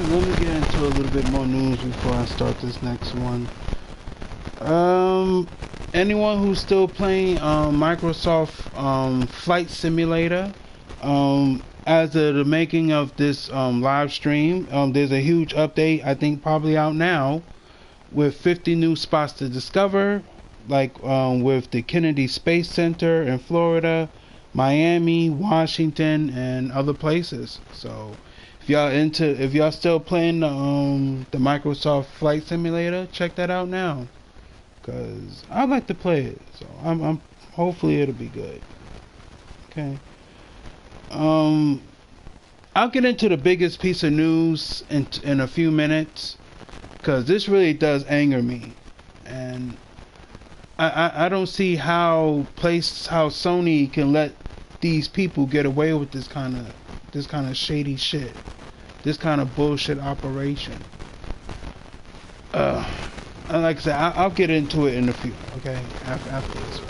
Let me get into a little bit more news before I start this next one. Anyone who's still playing Microsoft Flight Simulator, as of the making of this live stream, there's a huge update, I think probably out now, with 50 new spots to discover, like with the Kennedy Space Center in Florida, Miami, Washington, and other places. So if y'all still playing the Microsoft Flight Simulator, check that out now, cause I like to play it. So I'm hopefully it'll be good. Okay. I'll get into the biggest piece of news in a few minutes, cause this really does anger me, and I don't see how Sony can let these people get away with this kind of shady shit, this kind of bullshit operation. Like I said, I'll get into it in a few, okay, after this one.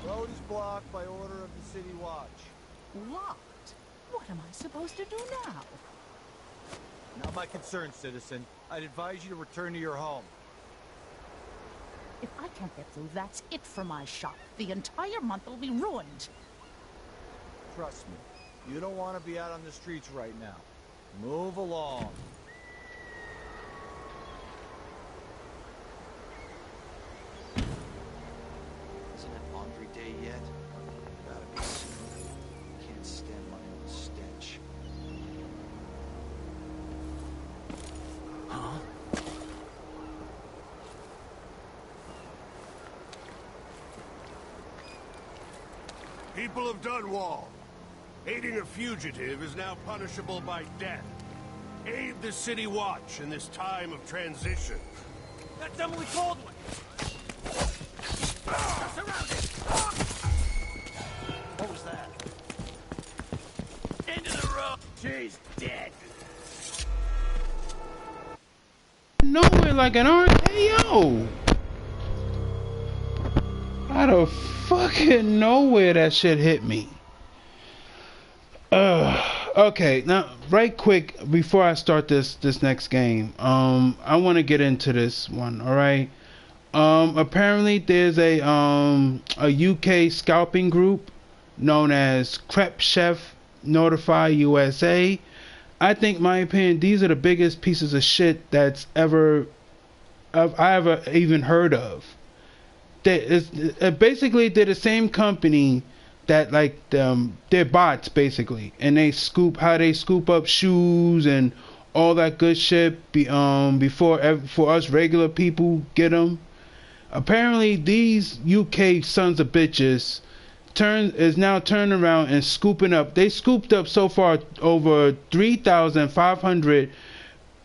Road is blocked by order of the City Watch. Locked? What am I supposed to do now? Not my concern, citizen. I'd advise you to return to your home. If I can't get through, that's it for my shop. The entire month will be ruined. Trust me. You don't want to be out on the streets right now. Move along. Isn't it laundry day yet? Gotta be soon. Can't stand my own stench. Huh? People of Dunwall, aiding a fugitive is now punishable by death. Aid the City Watch in this time of transition. That's Emily Caldwin! Surrounded! What was that? Into the road! She's dead! Nowhere like an RKO. Out of fucking nowhere, that shit hit me. Okay, now right quick before I start this next game, I want to get into this one. All right. Apparently there's a UK scalping group known as Crep Chef Notify USA. I think, my opinion, these are the biggest pieces of shit that's I ever even heard of. Basically, they're the same company that, like, they're bots basically, and they scoop up shoes and all that good shit before for us regular people get them. Apparently, these UK sons of bitches is now turning around and scooping up. They scooped up so far over 3,500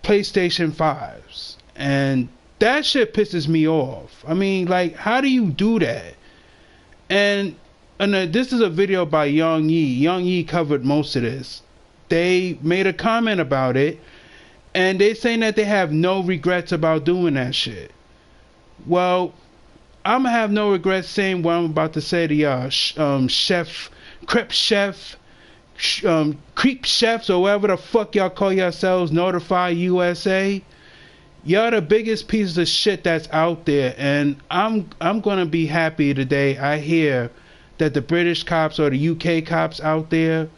PlayStation 5s, and that shit pisses me off. I mean, like, how do you do that? And this is a video by Young Yi. Young Yi covered most of this. they made a comment about it, and they saying that they have no regrets about doing that shit. Well, I'm gonna have no regrets saying what I'm about to say to y'all. Creep chefs, or whatever the fuck y'all call yourselves, Notify USA. Y'all the biggest pieces of shit that's out there, and I'm gonna be happy today I hear that the British cops or the UK cops out there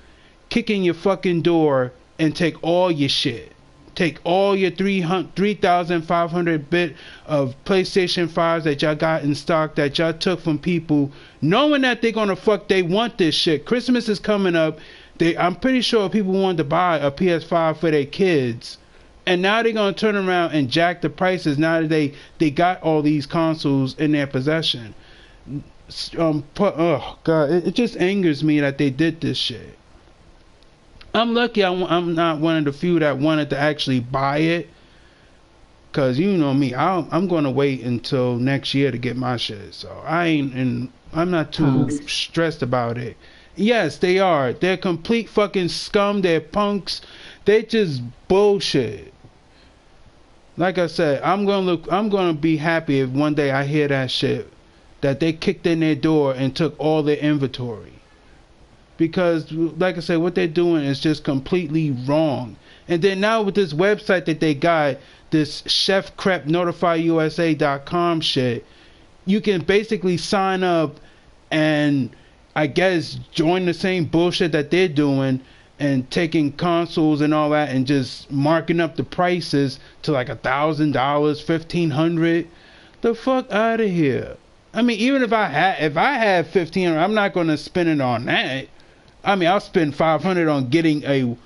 kick in your fucking door and take all your shit. Take all your 3,500 bit of PlayStation 5s that y'all got in stock that y'all took from people, knowing that they're gonna they want this shit. Christmas is coming up. I'm pretty sure people wanted to buy a PS5 for their kids, and now they're gonna turn around and jack the prices now that they got all these consoles in their possession. Oh god, it just angers me that they did this shit. I'm lucky I'm not one of the few that wanted to actually buy it, cause you know me, I'm gonna wait until next year to get my shit. So I'm not too stressed about it. Yes, they are. They're complete fucking scum. They're punks. They just bullshit. Like I said, I'm gonna be happy if one day I hear that shit, that they kicked in their door and took all their inventory. Because, like I said, what they're doing is just completely wrong. And then now with this website that they got, this chefcrepnotifyusa.com shit, you can basically sign up and, I guess, join the same bullshit that they're doing and taking consoles and all that and just marking up the prices to like $1,000, $1,500. The fuck out of here. I mean, even if I had $1,500, I'm not gonna spend it on that. I mean, I'll spend $500 on getting a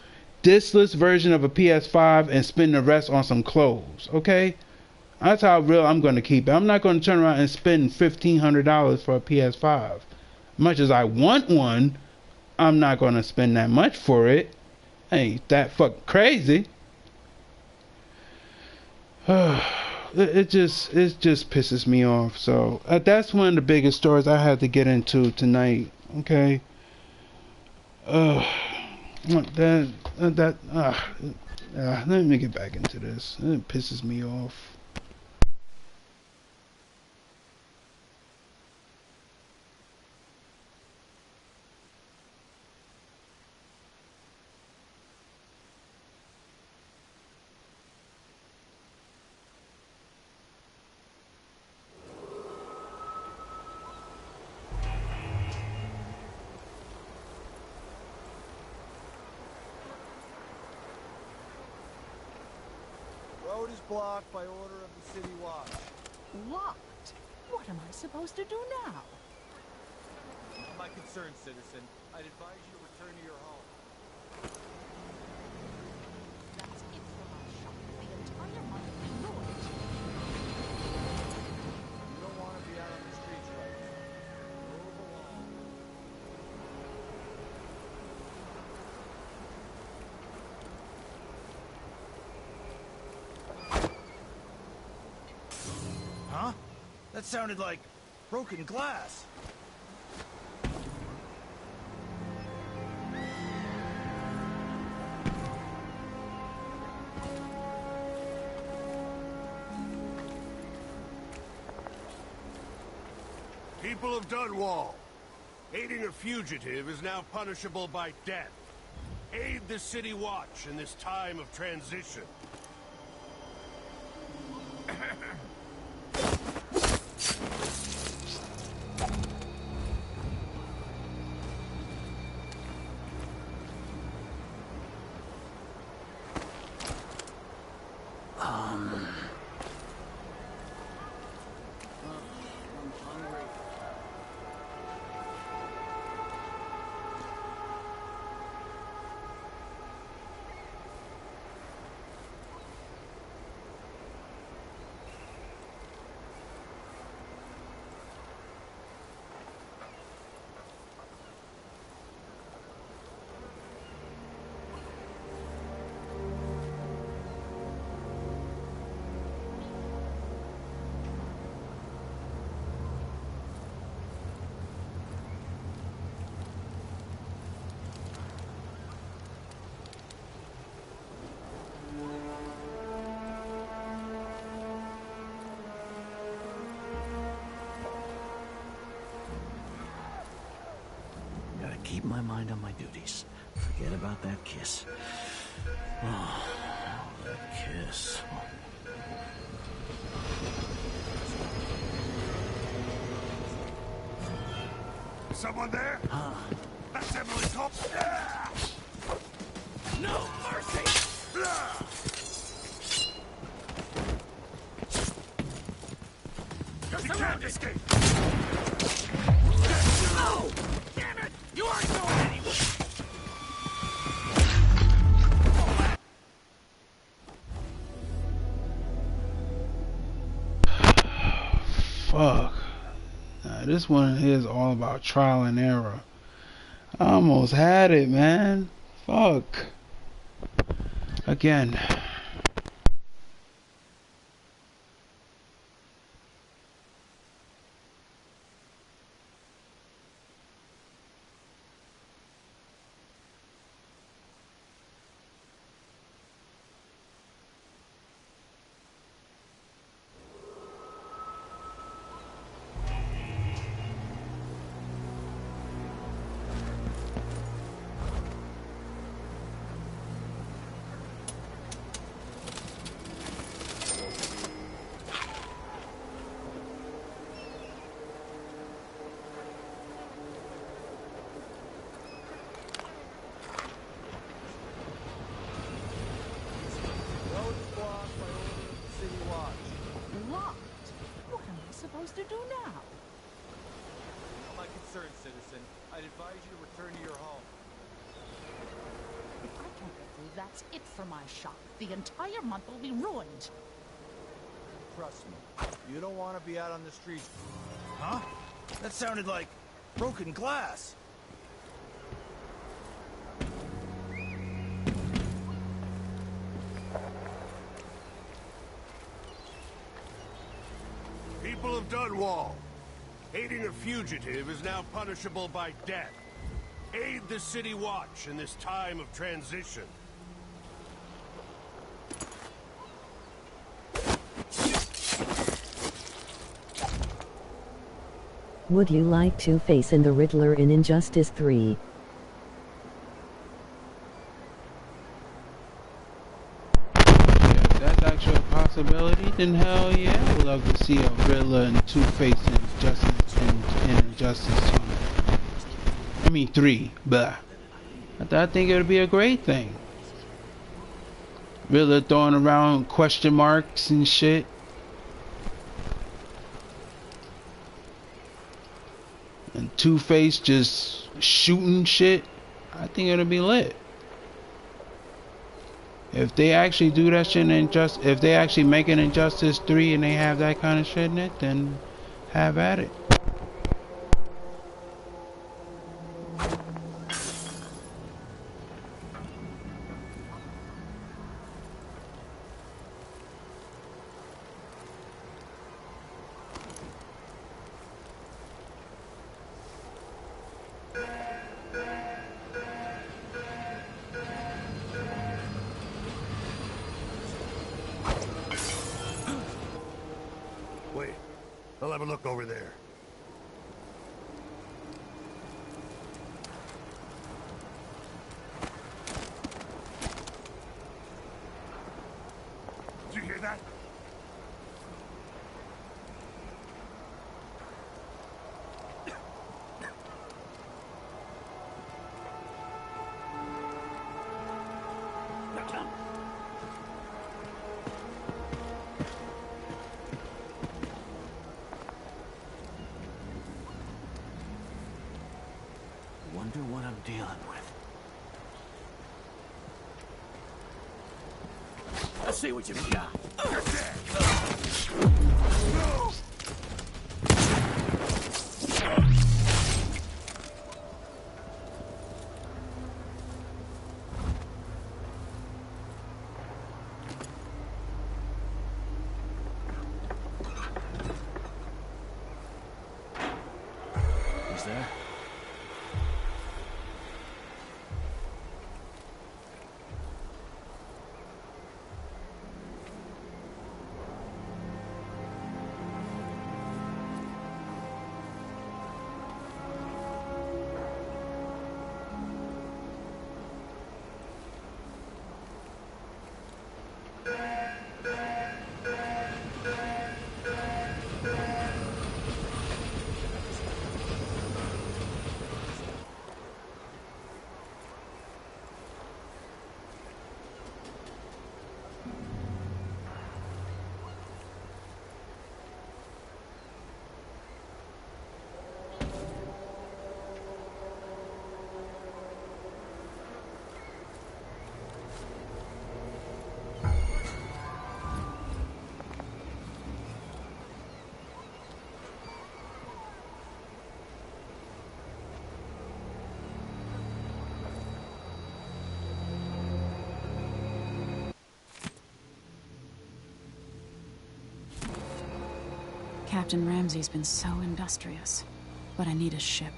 diskless version of a PS5 and spend the rest on some clothes. Okay, that's how real I'm gonna keep it. I'm not gonna turn around and spend $1,500 for a PS5. Much as I want one, I'm not gonna spend that much for it. Ain't that fuck crazy? It just pisses me off. So that's one of the biggest stories I had to get into tonight. Okay. Let me get back into this. It pisses me off. Road is blocked by order of the City Watch. Locked? What am I supposed to do now? Not my concern, citizen. I'd advise you to return to your home. That's it for my shop. The entire month will be ruined. You don't want to be out on the streets right now. Move along. Huh? That sounded like broken glass. People of Dunwall, aiding a fugitive is now punishable by death. Aid the City Watch in this time of transition. keep my mind on my duties. Forget about that kiss. Oh, that kiss. Someone there? Huh? That's Emily Cole. No mercy! You can't escape! No! Damn it! You aren't going anywhere! Fuck. Nah, this one is all about trial and error. I almost had it, man. Fuck. Again. Road is blocked by order of the City Watch. Locked? What am I supposed to do now? My concern, citizen. I'd advise you to return to your home. If I can't get through, that's it for my shop. The entire month will be ruined. Trust me. You don't want to be out on the streets. Huh? That sounded like broken glass. People of Dunwall, aiding a fugitive is now punishable by death. Aid the City Watch in this time of transition. Would you like Two-Face and the Riddler in Injustice 3? If that's actually a possibility, then hell yeah, I would love to see a Riddler and Two-Face in Injustice 2. I mean 3, but I think it would be a great thing. Riddler throwing around question marks and shit. And Two-Face just shooting shit. I think it'll be lit. If they actually do that shit in if they actually make an Injustice 3 and they have that kind of shit in it, then have at it. Wait, I'll have a look over there. Did you hear that? Wonder what I'm dealing with. Let's see what you've got. Is there? Captain Ramsey's been so industrious, but I need a ship.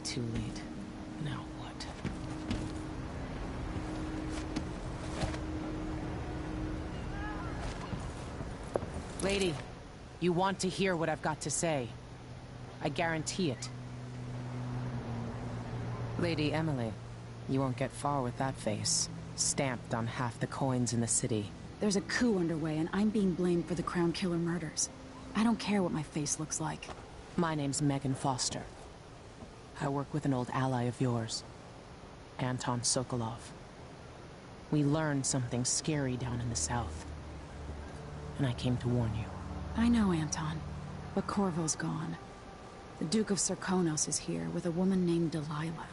Too late. Now what? Lady, you want to hear what I've got to say. I guarantee it. Lady Emily, you won't get far with that face. Stamped on half the coins in the city. There's a coup underway, and I'm being blamed for the Crown Killer murders. I don't care what my face looks like. My name's Megan Foster. I work with an old ally of yours, Anton Sokolov. We learned something scary down in the south, and I came to warn you. I know, Anton, but Corvo's gone. The Duke of Sarkonos is here with a woman named Delilah.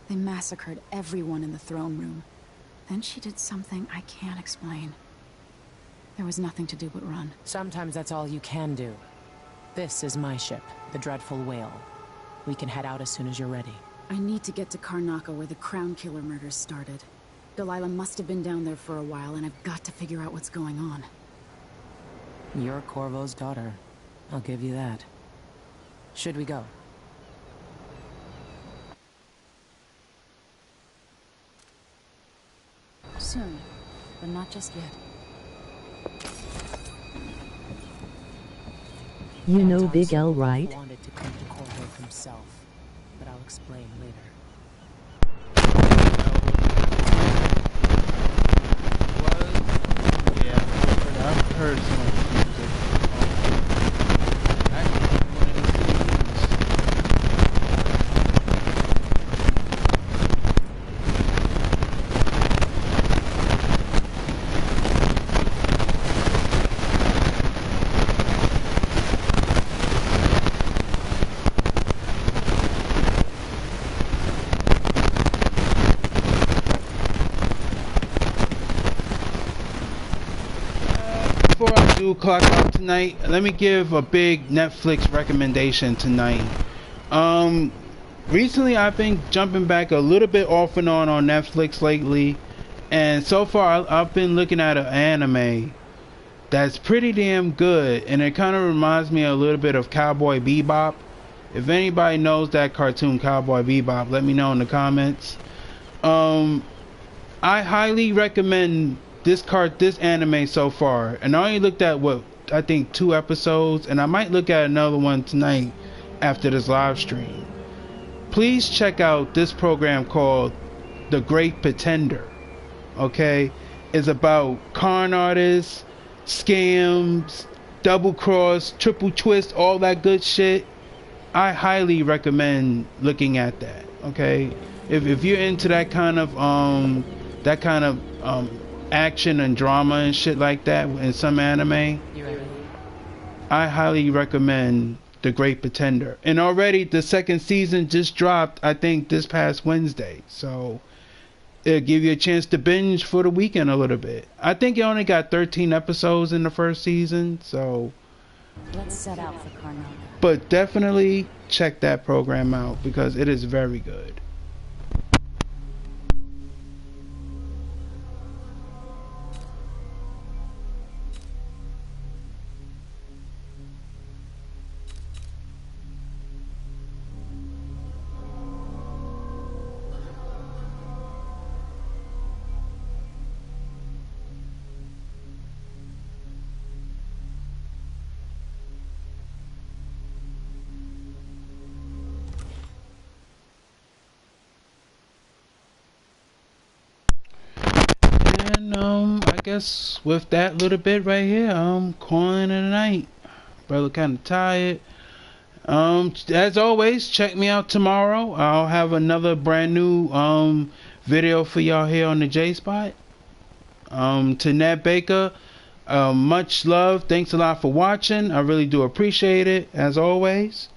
They massacred everyone in the throne room. Then she did something I can't explain. There was nothing to do but run. Sometimes that's all you can do. This is my ship, the Dreadful Whale. We can head out as soon as you're ready. I need to get to Karnaca where the Crown Killer murders started. Delilah must have been down there for a while, and I've got to figure out what's going on. You're Corvo's daughter. I'll give you that. Should we go? Soon, but not just yet. You know Big L, right? Wanted to come to Corvo himself, but I'll explain later. Yeah, I've heard some of the music. Actually, one of the Before I do clock out tonight, let me give a big Netflix recommendation tonight. Recently I've been jumping back a little bit off and on Netflix lately, and so far I've been looking at an anime that's pretty damn good, and it kind of reminds me a little bit of Cowboy Bebop. If anybody knows that cartoon Cowboy Bebop, let me know in the comments. I highly recommend this anime so far, and I only looked at I think 2 episodes, and I might look at another one tonight after this live stream. Please check out this program called The Great Pretender. Okay, it's about con artists, scams, double cross, triple twist, all that good shit. I highly recommend looking at that. Okay, if you're into that kind of action and drama and shit like that in some anime, I highly recommend The Great Pretender. And already the 2nd season just dropped, I think this past Wednesday, so it'll give you a chance to binge for the weekend a little bit. I think it only got 13 episodes in the 1st season, so Let's set out for Karnaca. But definitely check that program out because it is very good. And I guess with that little bit right here, I'm calling it a night. Brother kind of tired. As always, check me out tomorrow. I'll have another brand new video for y'all here on the J Spot. To Ned Baker, much love. Thanks a lot for watching. I really do appreciate it, as always.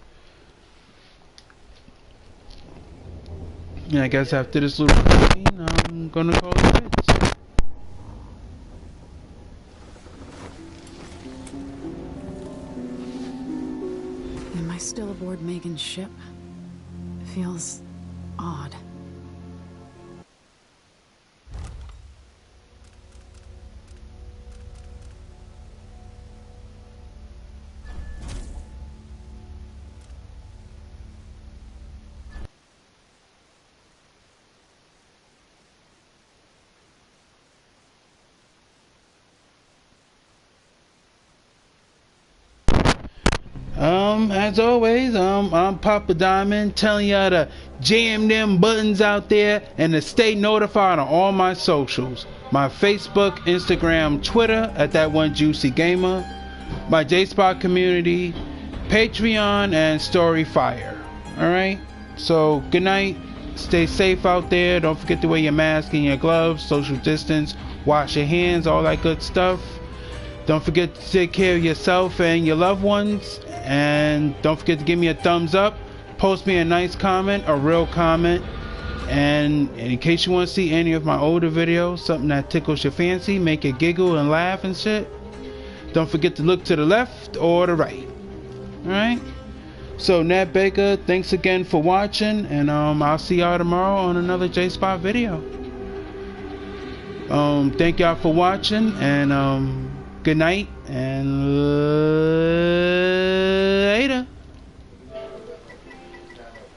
And I guess after this little routine, I'm gonna call it quits. Am I still aboard Megan's ship? Feels odd. As always, I'm Papa Diamond telling y'all to jam them buttons out there and to stay notified on all my socials. My Facebook, Instagram, Twitter at that one Juicy Gamer, my J-Spot community, Patreon, and Storyfire. Alright? So, good night. Stay safe out there. Don't forget to wear your mask and your gloves, social distance, wash your hands, all that good stuff. Don't forget to take care of yourself and your loved ones. And don't forget to give me a thumbs up. Post me a nice comment, a real comment. And in case you want to see any of my older videos, something that tickles your fancy, make you giggle and laugh and shit, don't forget to look to the left or the right. Alright? So, Ned Baker, thanks again for watching. And I'll see y'all tomorrow on another J-Spot video. Thank y'all for watching. And good night and